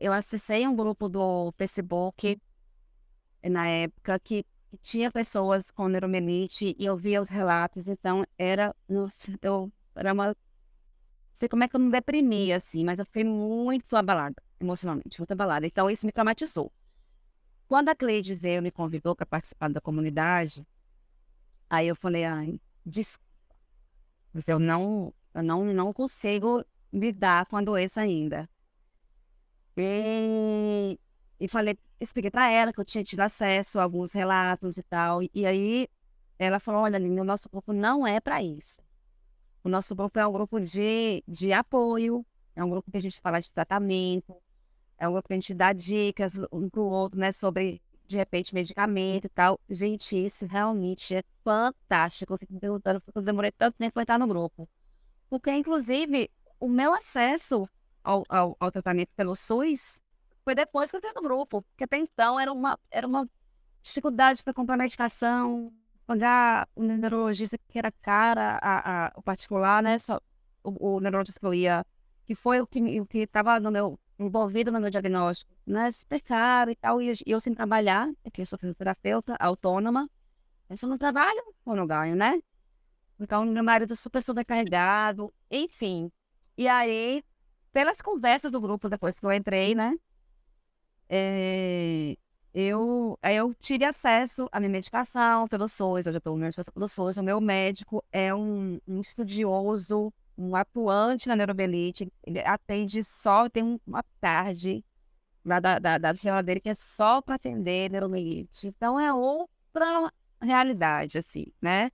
Speaker 3: Eu acessei um grupo do Facebook na época que tinha pessoas com neuromelite e eu via os relatos, então nossa, era uma, não sei como é que eu não deprimia, assim, mas eu fiquei muito abalada, emocionalmente, muito abalada. Então isso me traumatizou. Quando a Cleide veio me convidou para participar da comunidade, aí eu falei, ai, desculpa, mas eu não consigo lidar com a doença ainda. E falei, expliquei para ela que eu tinha tido acesso a alguns relatos e tal. E aí ela falou, olha, Aline, o nosso grupo não é para isso. O nosso grupo é um grupo de apoio, é um grupo que a gente fala de tratamento, é um grupo que a gente dá dicas um para o outro, né, sobre, de repente, medicamento e tal. Gente, isso realmente é fantástico. Eu fico me perguntando porque eu demorei tanto tempo para estar no grupo. Porque, inclusive, o meu acesso ao tratamento pelo SUS foi depois que eu entrei no grupo. Porque até então era uma dificuldade para comprar medicação, pagar o neurologista que era cara, o particular, né? Só, o neurologista que eu ia, que foi o que estava envolvido no meu diagnóstico, né? Super caro e tal. E eu sem trabalhar, porque eu sou fisioterapeuta autônoma, eu só não trabalho quando eu ganho, né? Então, meu marido super sobrecarregado, enfim. E aí, pelas conversas do grupo depois que eu entrei, né? eu tive acesso à minha medicação pelo SUS, eu já pelo menos pelo SUS. O meu médico é um estudioso, um atuante na neurobiolite. Ele atende só, tem uma tarde lá da senhora dele que é só para atender neurobiolite. Então é outra realidade, assim, né?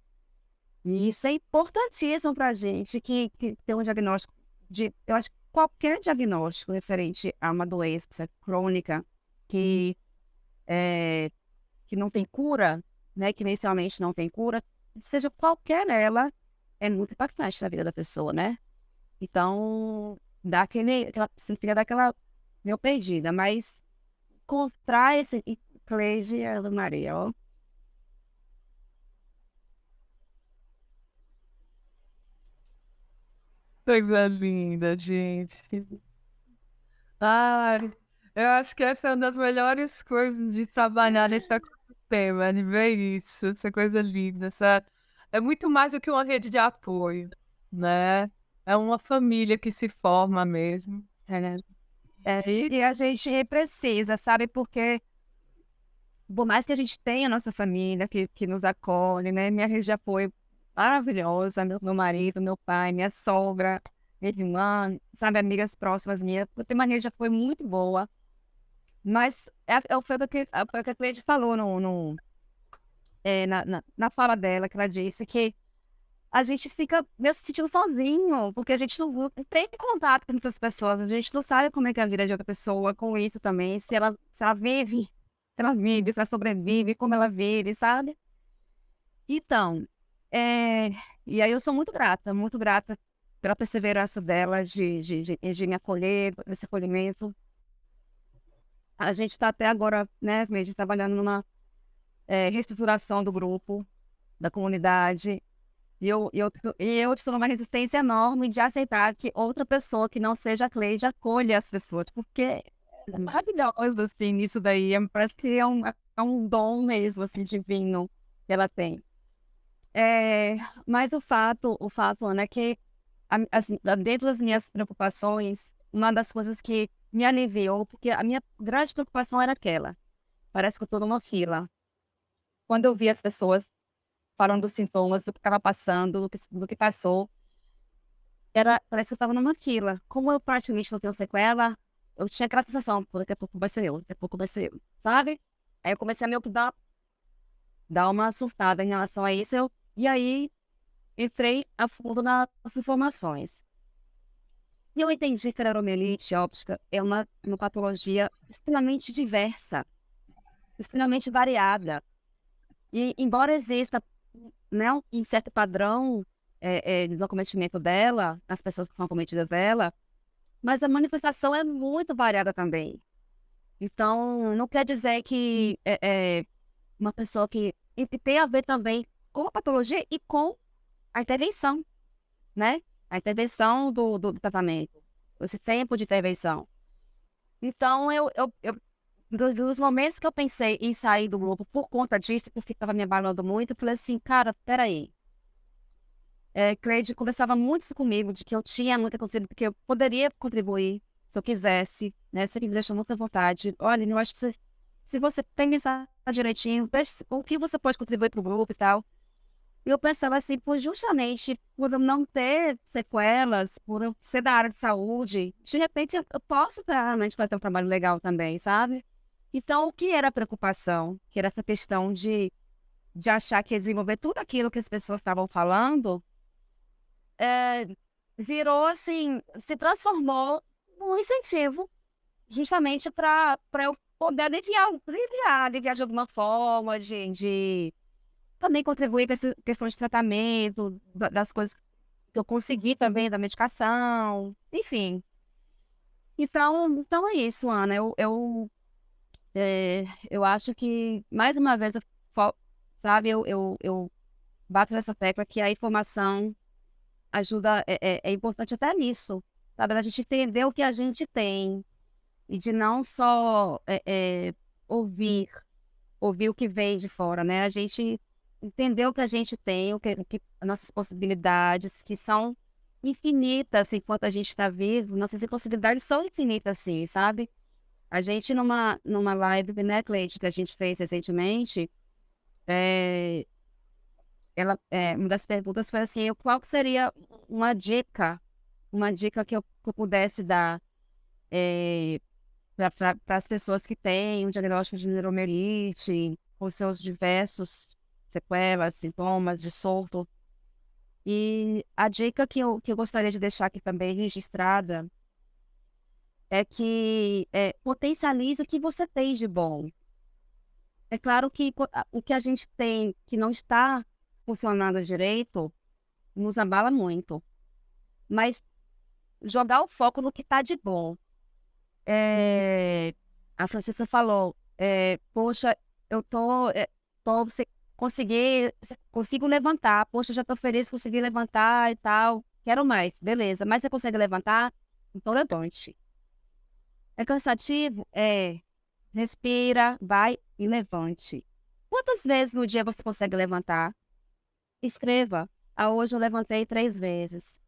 Speaker 3: E isso é importantíssimo para a gente que tem um diagnóstico eu acho que qualquer diagnóstico referente a uma doença crônica que que não tem cura, né, que inicialmente não tem cura, seja qualquer ela, é muito impactante na vida da pessoa, né? Então, você fica daquela meio perdida, mas encontrar esse Cleide Ave Maria, ó.
Speaker 1: Coisa linda, gente. Ai, eu acho que essa é uma das melhores coisas de trabalhar nesse ecossistema, de ver isso, essa coisa linda, essa... É muito mais do que uma rede de apoio, né? É uma família que se forma mesmo.
Speaker 3: Né?
Speaker 1: E
Speaker 3: E a gente precisa, sabe? Porque por mais que a gente tenha a nossa família que nos acolhe, né? Minha rede de apoio maravilhosa, meu marido, meu pai, minha sogra, minha irmã, sabe? Amigas próximas minhas. Eu tenho uma rede de apoio muito boa. Mas foi o que a cliente falou na fala dela, que ela disse que a gente fica meio se sentindo sozinho, porque a gente não tem contato com outras pessoas, a gente não sabe como é que é a vida de outra pessoa com isso também, se ela vive, se ela sobrevive, como ela vive, sabe? Então, é, e aí eu sou muito grata pela perseverança dela de me acolher, esse acolhimento. A gente está até agora, né, Cleide, trabalhando numa reestruturação do grupo, da comunidade. E eu estou numa resistência enorme de aceitar que outra pessoa que não seja a Cleide acolha as pessoas, porque é maravilhoso, assim, isso daí. Parece que é um dom mesmo, assim, divino que ela tem. Mas o fato, Ana, é que dentro das minhas preocupações, uma das coisas que me aliviou, porque a minha grande preocupação era aquela. Parece que eu estou numa fila. Quando eu vi as pessoas falando dos sintomas, do que estava passando, do que passou, parece que eu estava numa fila. Como eu praticamente não tenho sequela, eu tinha aquela sensação, pô, daqui a pouco vai ser eu, daqui a pouco vai ser eu, sabe? Aí eu comecei a meio que dar uma surtada em relação a isso, e aí entrei a fundo nas informações. E eu entendi que a neuromielite óptica é uma patologia extremamente diversa, extremamente variada. E embora exista, né, um certo padrão do acometimento dela, nas pessoas que são acometidas dela, mas a manifestação é muito variada também. Então, não quer dizer que uma pessoa que tem a ver também com a patologia e com a intervenção, né? A intervenção do tratamento, esse tempo de intervenção. Então, dos momentos que eu pensei em sair do grupo por conta disso, porque estava me abalando muito, eu falei assim, cara, peraí. Cleide conversava muito isso comigo, de que eu tinha muita contribuição, que eu poderia contribuir se eu quisesse, né? Você me deixa muita vontade. Olha, eu acho que se você pensar direitinho, veja o que você pode contribuir para o grupo e tal. E eu pensava assim, justamente por eu não ter sequelas, por eu ser da área de saúde, de repente eu posso realmente fazer um trabalho legal também, sabe? Então, o que era a preocupação? Que era essa questão de achar que ia desenvolver tudo aquilo que as pessoas estavam falando, é, virou assim, se transformou num incentivo justamente para eu poder aliviar de alguma forma, de também contribuir com essa questão de tratamento, das coisas que eu consegui também, da medicação, enfim. Então é isso, Ana. Eu acho que, mais uma vez, sabe, eu bato nessa tecla que a informação ajuda, é importante até nisso, sabe? A gente entender o que a gente tem e de não só ouvir, ouvir o que vem de fora, né? A gente entender o que a gente tem, as nossas possibilidades, que são infinitas enquanto a gente está vivo, nossas possibilidades são infinitas, sim, sabe? A gente, numa live, né, Cleide, que a gente fez recentemente, é, uma das perguntas foi assim, qual que seria uma dica que eu pudesse dar para as pessoas que têm um diagnóstico de neuromerite, com seus diversos sequelas, sintomas de surto. E a dica que eu gostaria de deixar aqui também registrada é que potencialize o que você tem de bom. É claro que o que a gente tem que não está funcionando direito nos abala muito, mas jogar o foco no que está de bom. A Francisca falou, poxa, eu consigo levantar, poxa, já tô feliz, consegui levantar e tal, quero mais, beleza, mas você consegue levantar? Então levante. É cansativo? Respira, vai e levante. Quantas vezes no dia você consegue levantar? Escreva. Hoje eu levantei 3 vezes.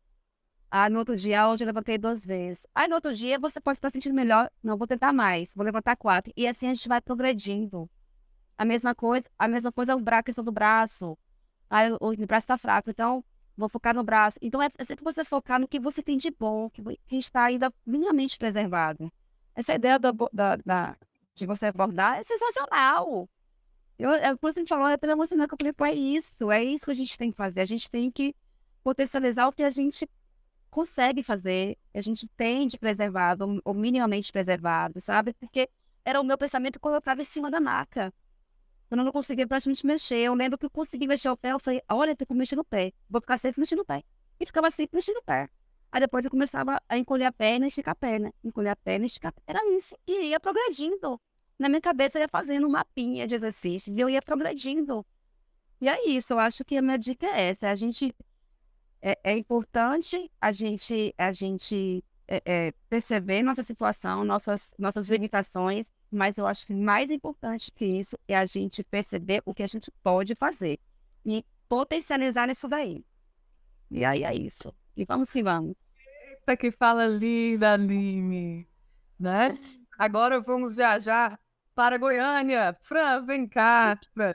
Speaker 3: No outro dia, hoje eu levantei 2 vezes. Aí no outro dia você pode estar sentindo melhor. Não, vou tentar mais. Vou levantar 4. E assim a gente vai progredindo. A mesma coisa é a questão do braço. O braço está fraco, então vou focar no braço. Então é sempre você focar no que você tem de bom, que está ainda minimamente preservado. Essa ideia de você abordar é sensacional. Quando você me falou, eu emocionada que eu falei, pô, é isso que a gente tem que fazer. A gente tem que potencializar o que a gente consegue fazer, a gente tem de preservado, ou minimamente preservado, sabe? Porque era o meu pensamento quando eu estava em cima da maca. Quando eu não conseguia praticamente mexer. Eu lembro que eu consegui mexer o pé, eu falei, olha, eu tenho que mexer no pé. Vou ficar sempre mexendo o pé. E ficava sempre mexendo o pé. Aí depois eu começava a encolher a perna e esticar a perna. Encolher a perna e esticar a perna. Era isso. E ia progredindo. Na minha cabeça eu ia fazendo um mapinha de exercício. E eu ia progredindo. E é isso. Eu acho que a minha dica é essa. É importante a gente perceber nossa situação, nossas limitações, mas eu acho que mais importante que isso é a gente perceber o que a gente pode fazer e potencializar isso daí. E aí é isso. E vamos que vamos.
Speaker 1: Eita, que fala linda, Aline, né? Agora vamos viajar para Goiânia. Fran, vem cá, Fran.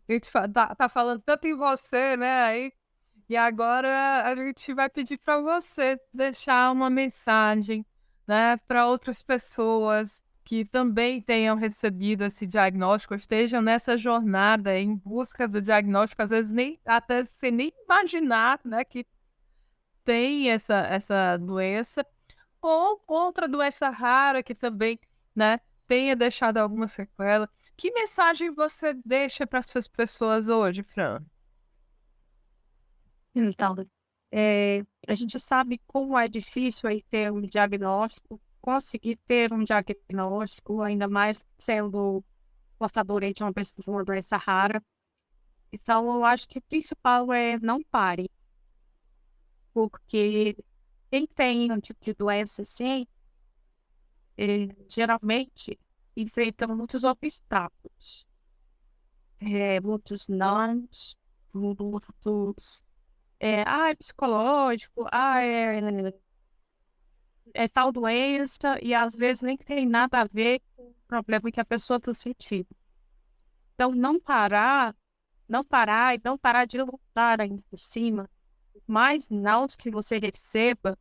Speaker 1: A gente tá falando tanto em você, né? Aí, e agora a gente vai pedir para você deixar uma mensagem, né, para outras pessoas que também tenham recebido esse diagnóstico, estejam nessa jornada em busca do diagnóstico, às vezes nem até sem nem imaginar, né, que tem essa doença, ou outra doença rara que também, né, tenha deixado alguma sequela. Que mensagem você deixa para essas pessoas hoje, Fran?
Speaker 2: Então, a gente sabe como é difícil aí ter um diagnóstico, conseguir ter um diagnóstico, ainda mais sendo portador aí de uma doença rara. Então, eu acho que o principal é não pare, porque quem tem um tipo de doença assim, geralmente enfrenta muitos obstáculos, muitos nãos, muitos é psicológico, é tal doença, e às vezes nem tem nada a ver com o problema que a pessoa está sentindo. Então, não parar e não parar de lutar ainda por cima, mais não que você receba,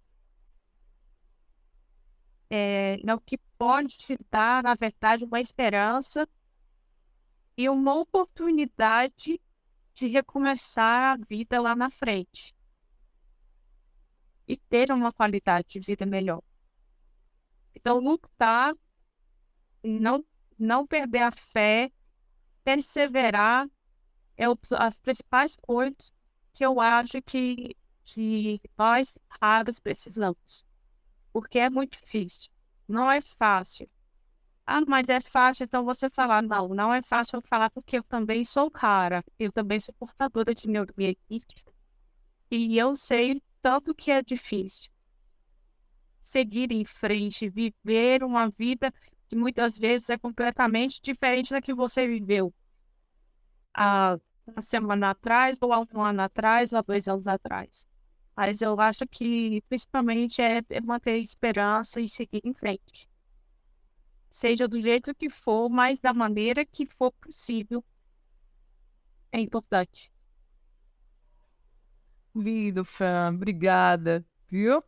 Speaker 2: é o que pode te dar, na verdade, uma esperança e uma oportunidade de recomeçar a vida lá na frente e ter uma qualidade de vida melhor. Então, lutar, não, não perder a fé, perseverar as principais coisas que eu acho que nós raros precisamos. Porque é muito difícil. Não é fácil. Mas é fácil, então você falar, não, não é fácil eu falar porque eu também sou cara, eu também sou portadora de neuromielite e eu sei tanto que é difícil seguir em frente, viver uma vida que muitas vezes é completamente diferente da que você viveu há uma semana atrás, ou há um ano atrás, ou há 2 anos atrás. Mas eu acho que principalmente é manter esperança e seguir em frente. Seja do jeito que for, mas da maneira que for possível, é importante.
Speaker 1: Lindo, Fran, obrigada, viu?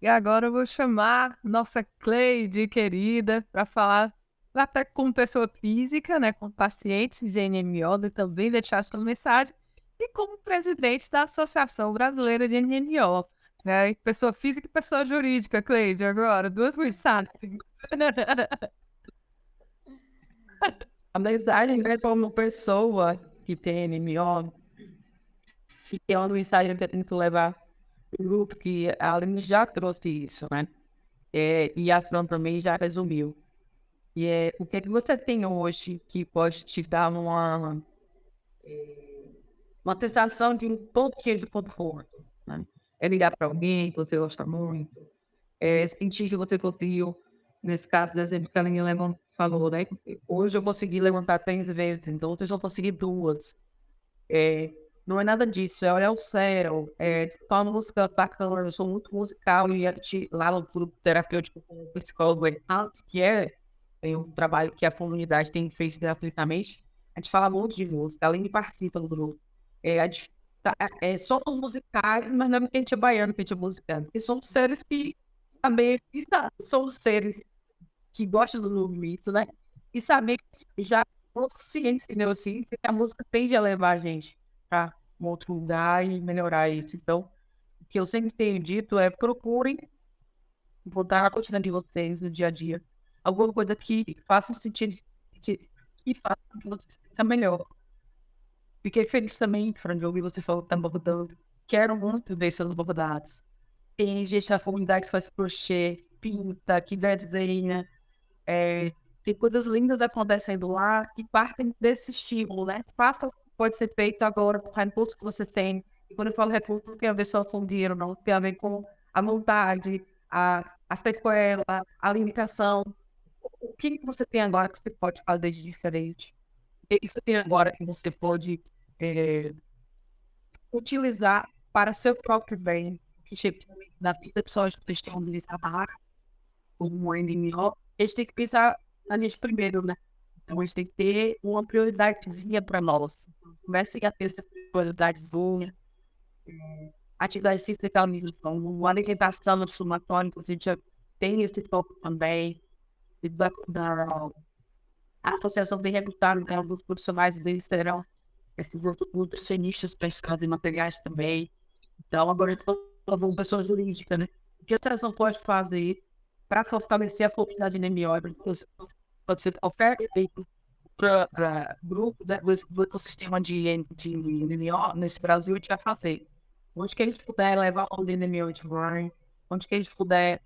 Speaker 1: E agora eu vou chamar nossa Cleide querida para falar até como pessoa física, né, como paciente de NMO, e também deixar sua mensagem, e como presidente da Associação Brasileira de NMO, né, pessoa física e pessoa jurídica, Cleide, agora, duas mensagens.
Speaker 4: A verdade, né, como pessoa que tem NMO, que é uma mensagem que eu tento levar para o grupo, que a Aline já trouxe isso, né? E a Fran também já resumiu. O que é que você tem hoje que pode te dar uma sensação de um pouquinho de conforto, né? É ligar para alguém que você gosta muito, sentir que você conseguiu, nesse caso, do exemplo que a Aline falou, né? Hoje eu consegui levantar 3 vezes, então hoje eu só consegui 2. Não é nada disso, é olhar o céu, escutar uma música bacana. Eu sou muito musical e lá no grupo terapêutico com o psicólogo Enalto, tem um trabalho que a comunidade tem feito gratuitamente. A gente fala muito de música, além de participar do grupo. Somos musicais, mas não é porque a gente é baiano que a gente é musicano, porque somos seres que também somos seres que gostam do mito, né? E saber que já por ciência e neurociência que a música tende a levar a gente para um outro lugar e melhorar isso. Então, o que eu sempre tenho dito é procurem botar a rotina de vocês no dia a dia alguma coisa que faça sentido, que faça com que você se sinta melhor. Fiquei feliz também, Fran, de ouvir você falar que tá bordando. Quero muito ver seus bordados. Tem gente da comunidade que faz crochê, pinta, que desenha. Tem coisas lindas acontecendo lá e partem desse estímulo, né? Faça o que pode ser feito agora com o recurso que você tem. E quando eu falo recurso, não tem a ver só com dinheiro, não. Tem a ver com a vontade, a sequela, a limitação. O que você tem agora que você pode fazer de diferente? O que você tem agora que você pode utilizar para seu próprio bem? Que chega na vida das pessoas que estão no trabalho, como um NMO, eles têm que pensar na gente primeiro, né? Então, a gente tem que ter uma prioridadezinha para nós. Comecem a ter essa prioridadezinha. Atividade física, uma alimentação no somatório, a gente já tem esse foco também. E a associação tem recrutado, né, alguns profissionais deles terão esses nutricionistas para esses materiais também. Então, agora eu estou falando pessoa jurídica, né? O que a associação pode fazer para fortalecer a comunidade NMO? Pode ser qualquer evento para grupo do ecossistema de NMO nesse Brasil, a gente vai fazer. Onde que a gente puder levar o NMO de Ryan, onde que a gente puder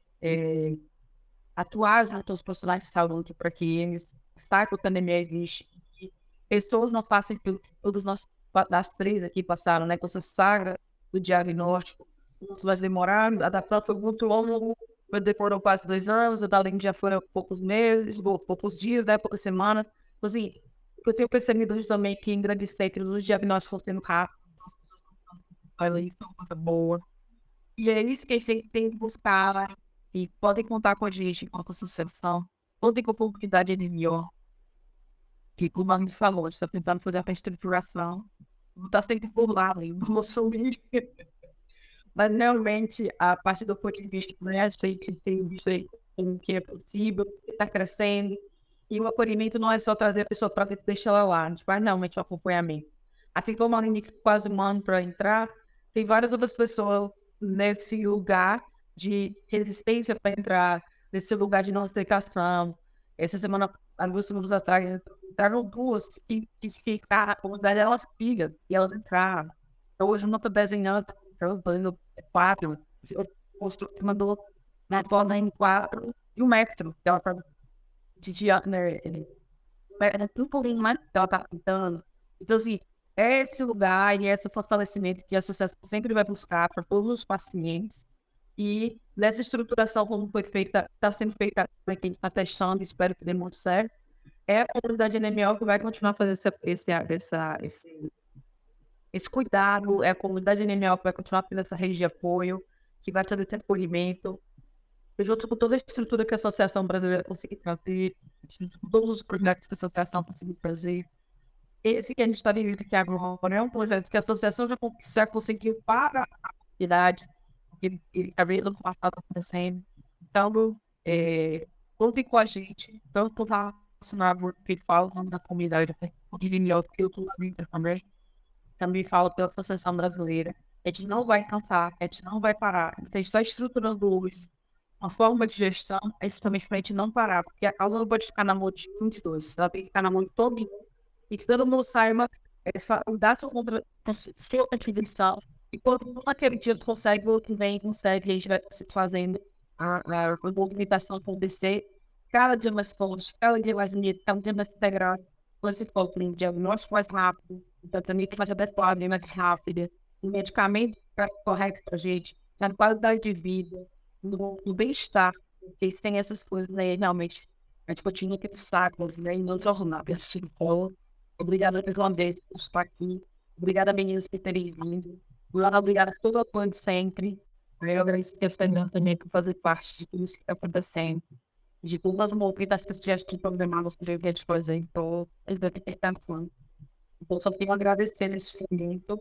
Speaker 4: atuar os profissionais de saúde para que eles saibam que a anemia existe, que pessoas não passem pelo que todos nós, das 3 aqui passaram, né? Com essa saga do diagnóstico, muito mais demorados, a da Fran foi muito longo, demorou quase 2 anos, a da Aline já foram poucos meses, poucos dias, né? Poucas semanas. Então, assim, eu tenho percebido hoje também que em grandes centros os diagnósticos estão sendo rápidos, olha isso, é uma coisa boa. E é isso que a gente tem que buscar, e podem contar com a gente enquanto associação. Contem com a comunidade NMO, que, como a gente falou, a gente está tentando fazer a reestruturação. Não está sempre por lá, nem no sumir. Mas realmente, a partir do ponto de vista, né, a gente tem visto aí o que é possível, o que está crescendo. E o acolhimento não é só trazer a pessoa para dentro e deixar ela lá. A gente faz realmente o acompanhamento. Assim como a Aline quase um ano para entrar, tem várias outras pessoas nesse lugar de resistência para entrar, nesse lugar de não aceitação. Essa semana, há 2 semanas atrás, entraram 2 que a comunidade elas pilham e elas entraram. Então, hoje não estou desenhando, estou fazendo 4. Eu mandou na forma em 4 e 1 metro. Ela está de diâmetro, né? Um pouquinho mais que ela está pintando. Então, assim, é esse lugar e esse fortalecimento que a associação sempre vai buscar para todos os pacientes. E nessa estruturação, como foi feita, está sendo feita para quem está testando, espero que dê muito certo, é a comunidade NMO que vai continuar fazendo esse cuidado, é a comunidade NNO que vai continuar tendo essa rede de apoio, que vai trazer esse acolhimento, junto com toda a estrutura que a Associação Brasileira conseguir trazer, junto com todos os projetos que a Associação conseguir trazer. Esse que a gente está vivendo aqui agora é um projeto que a Associação já conseguiu para a comunidade, ele está vendo no passado acontecendo. Então, contem com a gente, tanto relacionado que fala o nome da comunidade, o NNO, que eu estou lá dentro também falo pela Associação Brasileira. A gente não vai cansar, a gente não vai parar. A gente está estruturando hoje uma forma de gestão, justamente para a gente não parar, porque a causa não pode ficar na mão de um de dois, ela tem que ficar na mão de todo mundo, e que todo mundo saiba dar sua contribuição, e quando um naquele dia consegue, o outro vem consegue, a gente vai se fazendo a movimentação acontecer, cada dia mais forte, cada dia mais unido, cada dia mais integrado, você foca em diagnóstico mais rápido, o tratamento mais adequado, mais rápido, o medicamento correto para a gente, na qualidade de vida, no bem-estar, porque se tem essas coisas aí, realmente, a gente continua tendo sacos, né, e não jornal. Assim, então, obrigada mais uma vez por estar aqui, obrigada, meninos, por terem vindo, obrigada por todo o apoio de sempre. Eu agradeço a Fernanda também por fazer parte de tudo isso que está acontecendo, de todas as movimentações que já estão programadas para o dia de fazer, então, ele vai ter que estar falando. Então, só tenho a agradecer nesse momento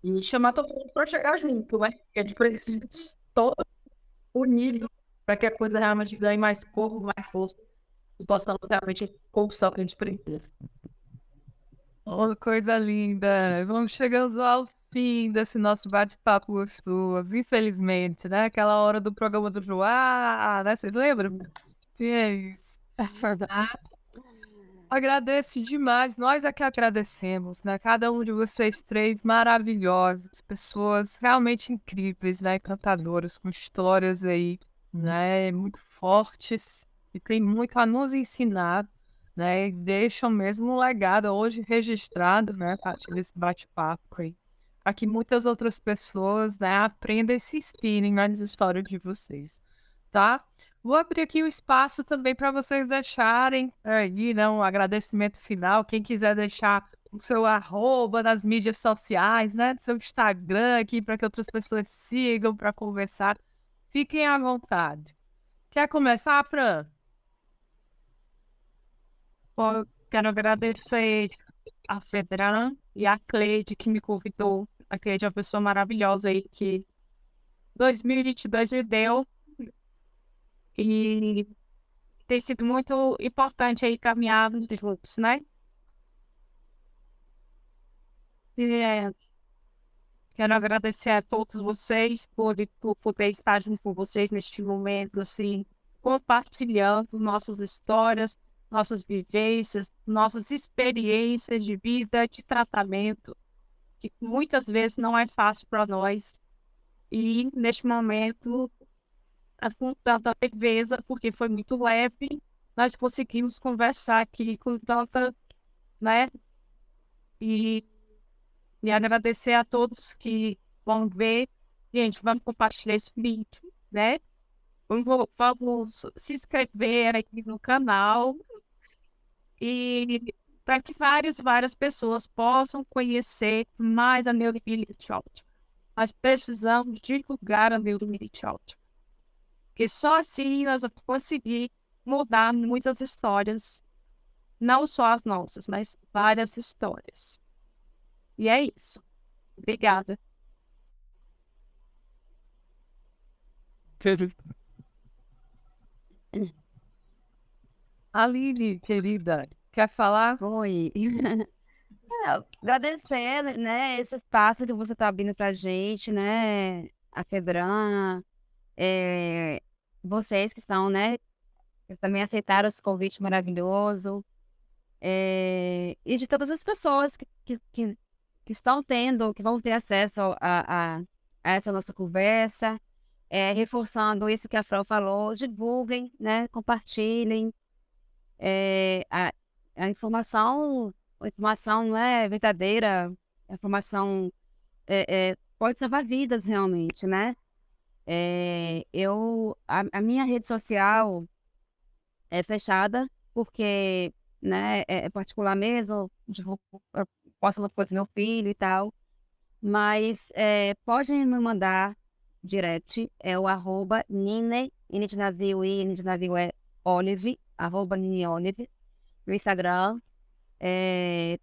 Speaker 4: e chamar todo mundo para chegar junto, né? Porque a gente precisa de todo unido para que a coisa realmente ganhe mais corpo, mais força e possamos realmente conquistar o que a gente precisa.
Speaker 1: Oh, coisa linda! Vamos chegando ao fim desse nosso bate-papo gostoso. Infelizmente, né? Aquela hora do programa do Joá, né? Vocês lembram? Tinha isso. Agradeço demais. Nós é que agradecemos, né? Cada um de vocês três maravilhosos, pessoas realmente incríveis, né? Encantadoras, com histórias aí, né? Muito fortes e tem muito a nos ensinar, né? E deixam mesmo um legado hoje registrado, né? A partir desse bate-papo aí. Para que muitas outras pessoas, né? Aprendam e se inspirem nas histórias de vocês, tá? Vou abrir aqui o espaço também para vocês deixarem aí, né, um agradecimento final. Quem quiser deixar o seu arroba nas mídias sociais, né, seu Instagram aqui para que outras pessoas sigam para conversar, fiquem à vontade. Quer começar, Fran?
Speaker 2: Bom, quero agradecer a Fedran e a Cleide que me convidou. A Cleide é uma pessoa maravilhosa aí que 2022 me deu e tem sido muito importante aí caminhar juntos, né? E, quero agradecer a todos vocês por poder estar junto com vocês neste momento, assim, compartilhando nossas histórias, nossas vivências, nossas experiências de vida, de tratamento, que muitas vezes não é fácil para nós. E neste momento, com tanta leveza, porque foi muito leve, nós conseguimos conversar aqui com tanta, né? E agradecer a todos que vão ver. Gente, vamos compartilhar esse vídeo, né? Vamos se inscrever aqui no canal e para que várias pessoas possam conhecer mais a neuromielite óptica. Nós precisamos divulgar a neuromielite óptica, porque só assim nós vamos conseguir mudar muitas histórias, não só as nossas, mas várias histórias. E é isso. Obrigada.
Speaker 1: Aline, querida, quer falar?
Speaker 3: Oi. Agradecer, né, esse espaço que você está abrindo para a gente, né, a Fedran, vocês que estão, né, que também aceitaram esse convite maravilhoso, e de todas as pessoas que estão tendo, que vão ter acesso a essa nossa conversa, reforçando isso que a Fran falou, divulguem, né, compartilhem, a informação não é verdadeira, a informação pode salvar vidas realmente, né? A minha rede social é fechada, porque, né, é particular mesmo, eu posto uma coisa do meu filho e tal. Mas pode me mandar direct, é o @Nine, N de navio e N de navio é Olive, @NineOlive, no Instagram.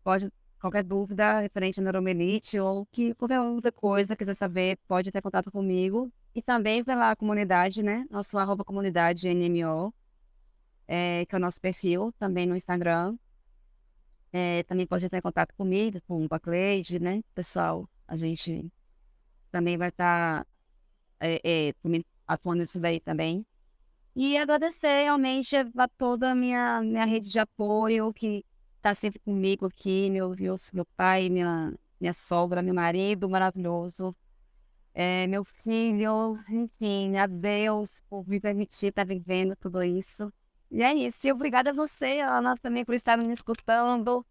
Speaker 3: Pode, qualquer dúvida referente à neuromelite ou que qualquer outra coisa quiser saber, pode ter contato comigo. E também pela comunidade, né? Nosso @comunidade NMO, que é o nosso perfil, também no Instagram. Também pode ter contato comigo, com a Cleide, né? Pessoal, a gente também vai estar também atuando nisso daí também. E agradecer realmente a toda a minha rede de apoio, que está sempre comigo aqui, meu pai, minha sogra, meu marido maravilhoso, meu filho, enfim, a Deus por me permitir estar vivendo tudo isso. E é isso. E obrigada a você, Ana, também por estar me escutando,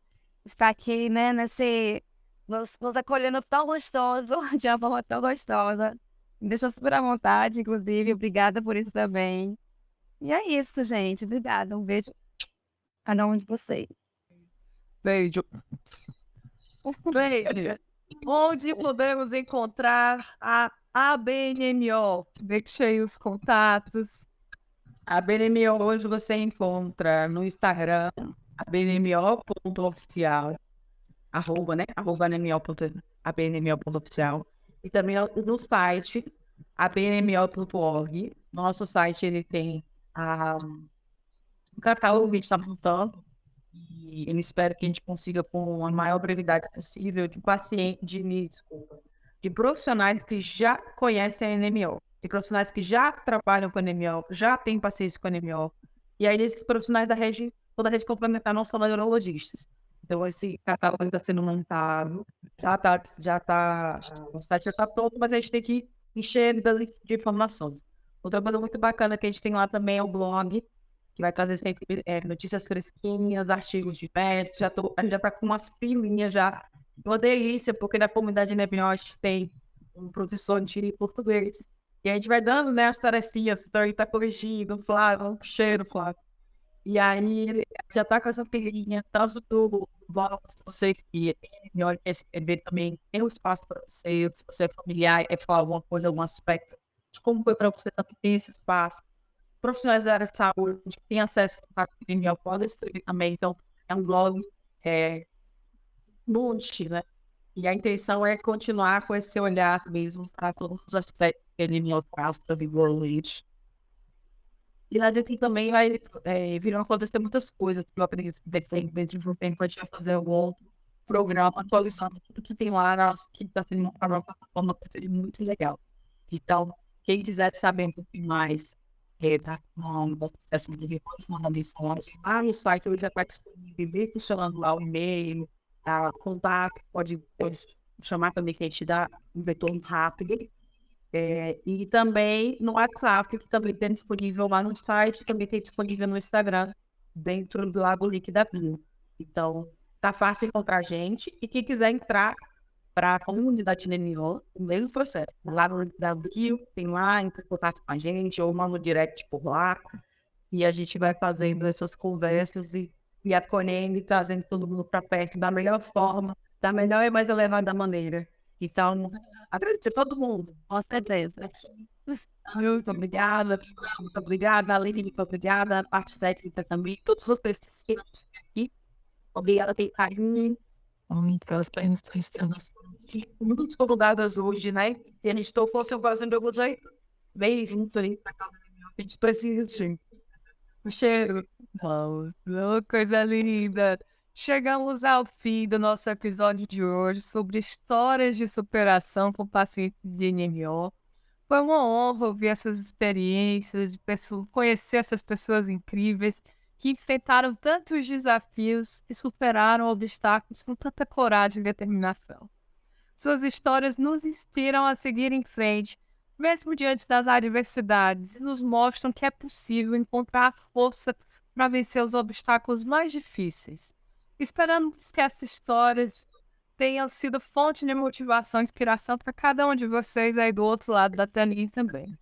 Speaker 3: estar aqui, né, nos acolhendo tão gostoso, de uma forma tão gostosa. Me deixou super à vontade, inclusive. Obrigada por isso também. E é isso, gente. Obrigada. Um beijo a cada um de vocês.
Speaker 1: Beijo. Beijo. Onde podemos encontrar a ABNMO? Deixe aí os contatos.
Speaker 4: A BNMO hoje você encontra no Instagram, abnmo.oficial, né? @abnmo.oficial. E também no site, abnmo.org. Nosso site, ele tem um catálogo que a gente está montando. E eu espero que a gente consiga, com a maior brevidade possível, de profissionais que já conhecem a NMO, de profissionais que já trabalham com a NMO, já têm paciência com a NMO. E aí, esses profissionais toda a rede complementar, não só neurologistas. Então, esse catálogo está sendo montado, o site já está pronto, mas a gente tem que encher ele de informações. Outra coisa muito bacana que a gente tem lá também é o blog, que vai trazer sempre notícias fresquinhas, artigos de médicos. A gente já está com umas filinhas já. Uma delícia, porque na comunidade NBOT tem um professor de português. E a gente vai dando, né, as tarefinhas, então ele está corrigindo, Flávio, um cheiro, Flávio. E aí ele já está com essa filinha, tanto do blog, se você que quer escrever também, tem um espaço para você, se você é familiar, quer falar alguma coisa, algum aspecto de como foi para você também ter esse espaço. Profissionais da área de saúde que têm acesso à academia podem escrever também. Então, é um blog multi, né? E a intenção é continuar com esse olhar mesmo para todos os aspectos que a academia traz para Vigor Leite. E lá dentro também virão acontecer muitas coisas que eu acredito que dentro de um tempo a gente vai fazer algum outro programa atualizando tudo que tem lá, que está sendo uma plataforma que seria muito legal. Então, quem quiser saber um pouquinho mais do processo de depois mandar mensagem lá no site, ele já está disponível, funcionando lá o e-mail, contato, pode chamar também que a gente dá um retorno rápido. E também no WhatsApp, que também tem disponível lá no site, também tem disponível no Instagram, dentro do link da bio. Então, tá fácil encontrar a gente. E quem quiser entrar para a comunidade NMO, o mesmo processo. Lá no link da bio, tem lá, entra em contato com a gente, ou manda no direct por lá. E a gente vai fazendo essas conversas e acolhendo e trazendo todo mundo para perto da melhor forma, da melhor e mais elevada maneira. Então, agradecer a todo mundo.
Speaker 3: Com certeza.
Speaker 4: Muito obrigada, Aline, muito obrigada, a parte técnica também, todos vocês que estão aqui. Obrigada pelo carinho. Aquelas perguntas muito convidadas hoje, né? Se a gente fosse fazendo algum jeito, bem junto ali para casa da minha, a gente precisa, gente. O cheiro.
Speaker 1: Oh, coisa linda! Chegamos ao fim do nosso episódio de hoje sobre histórias de superação com pacientes de NMO. Foi uma honra ouvir essas experiências, conhecer essas pessoas incríveis que enfrentaram tantos desafios e superaram obstáculos com tanta coragem e determinação. Suas histórias nos inspiram a seguir em frente, mesmo diante das adversidades, e nos mostram que é possível encontrar a força para vencer os obstáculos mais difíceis. Esperamos que essas histórias tenham sido fonte de motivação e inspiração para cada um de vocês aí do outro lado da telinha também.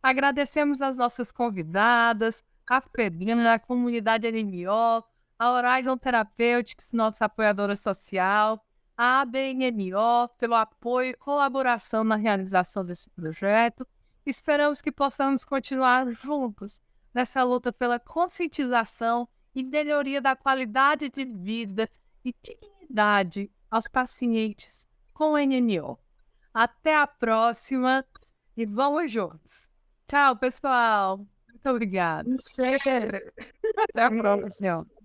Speaker 1: Agradecemos as nossas convidadas, a Fedina, a comunidade NMO, a Horizon Therapeutics, nossa apoiadora social, a ABNMO pelo apoio e colaboração na realização desse projeto. Esperamos que possamos continuar juntos nessa luta pela conscientização e melhoria da qualidade de vida e dignidade aos pacientes com NMO. Até a próxima e vamos juntos. Tchau, pessoal. Muito obrigada.
Speaker 4: Até a próxima.
Speaker 3: Beijo.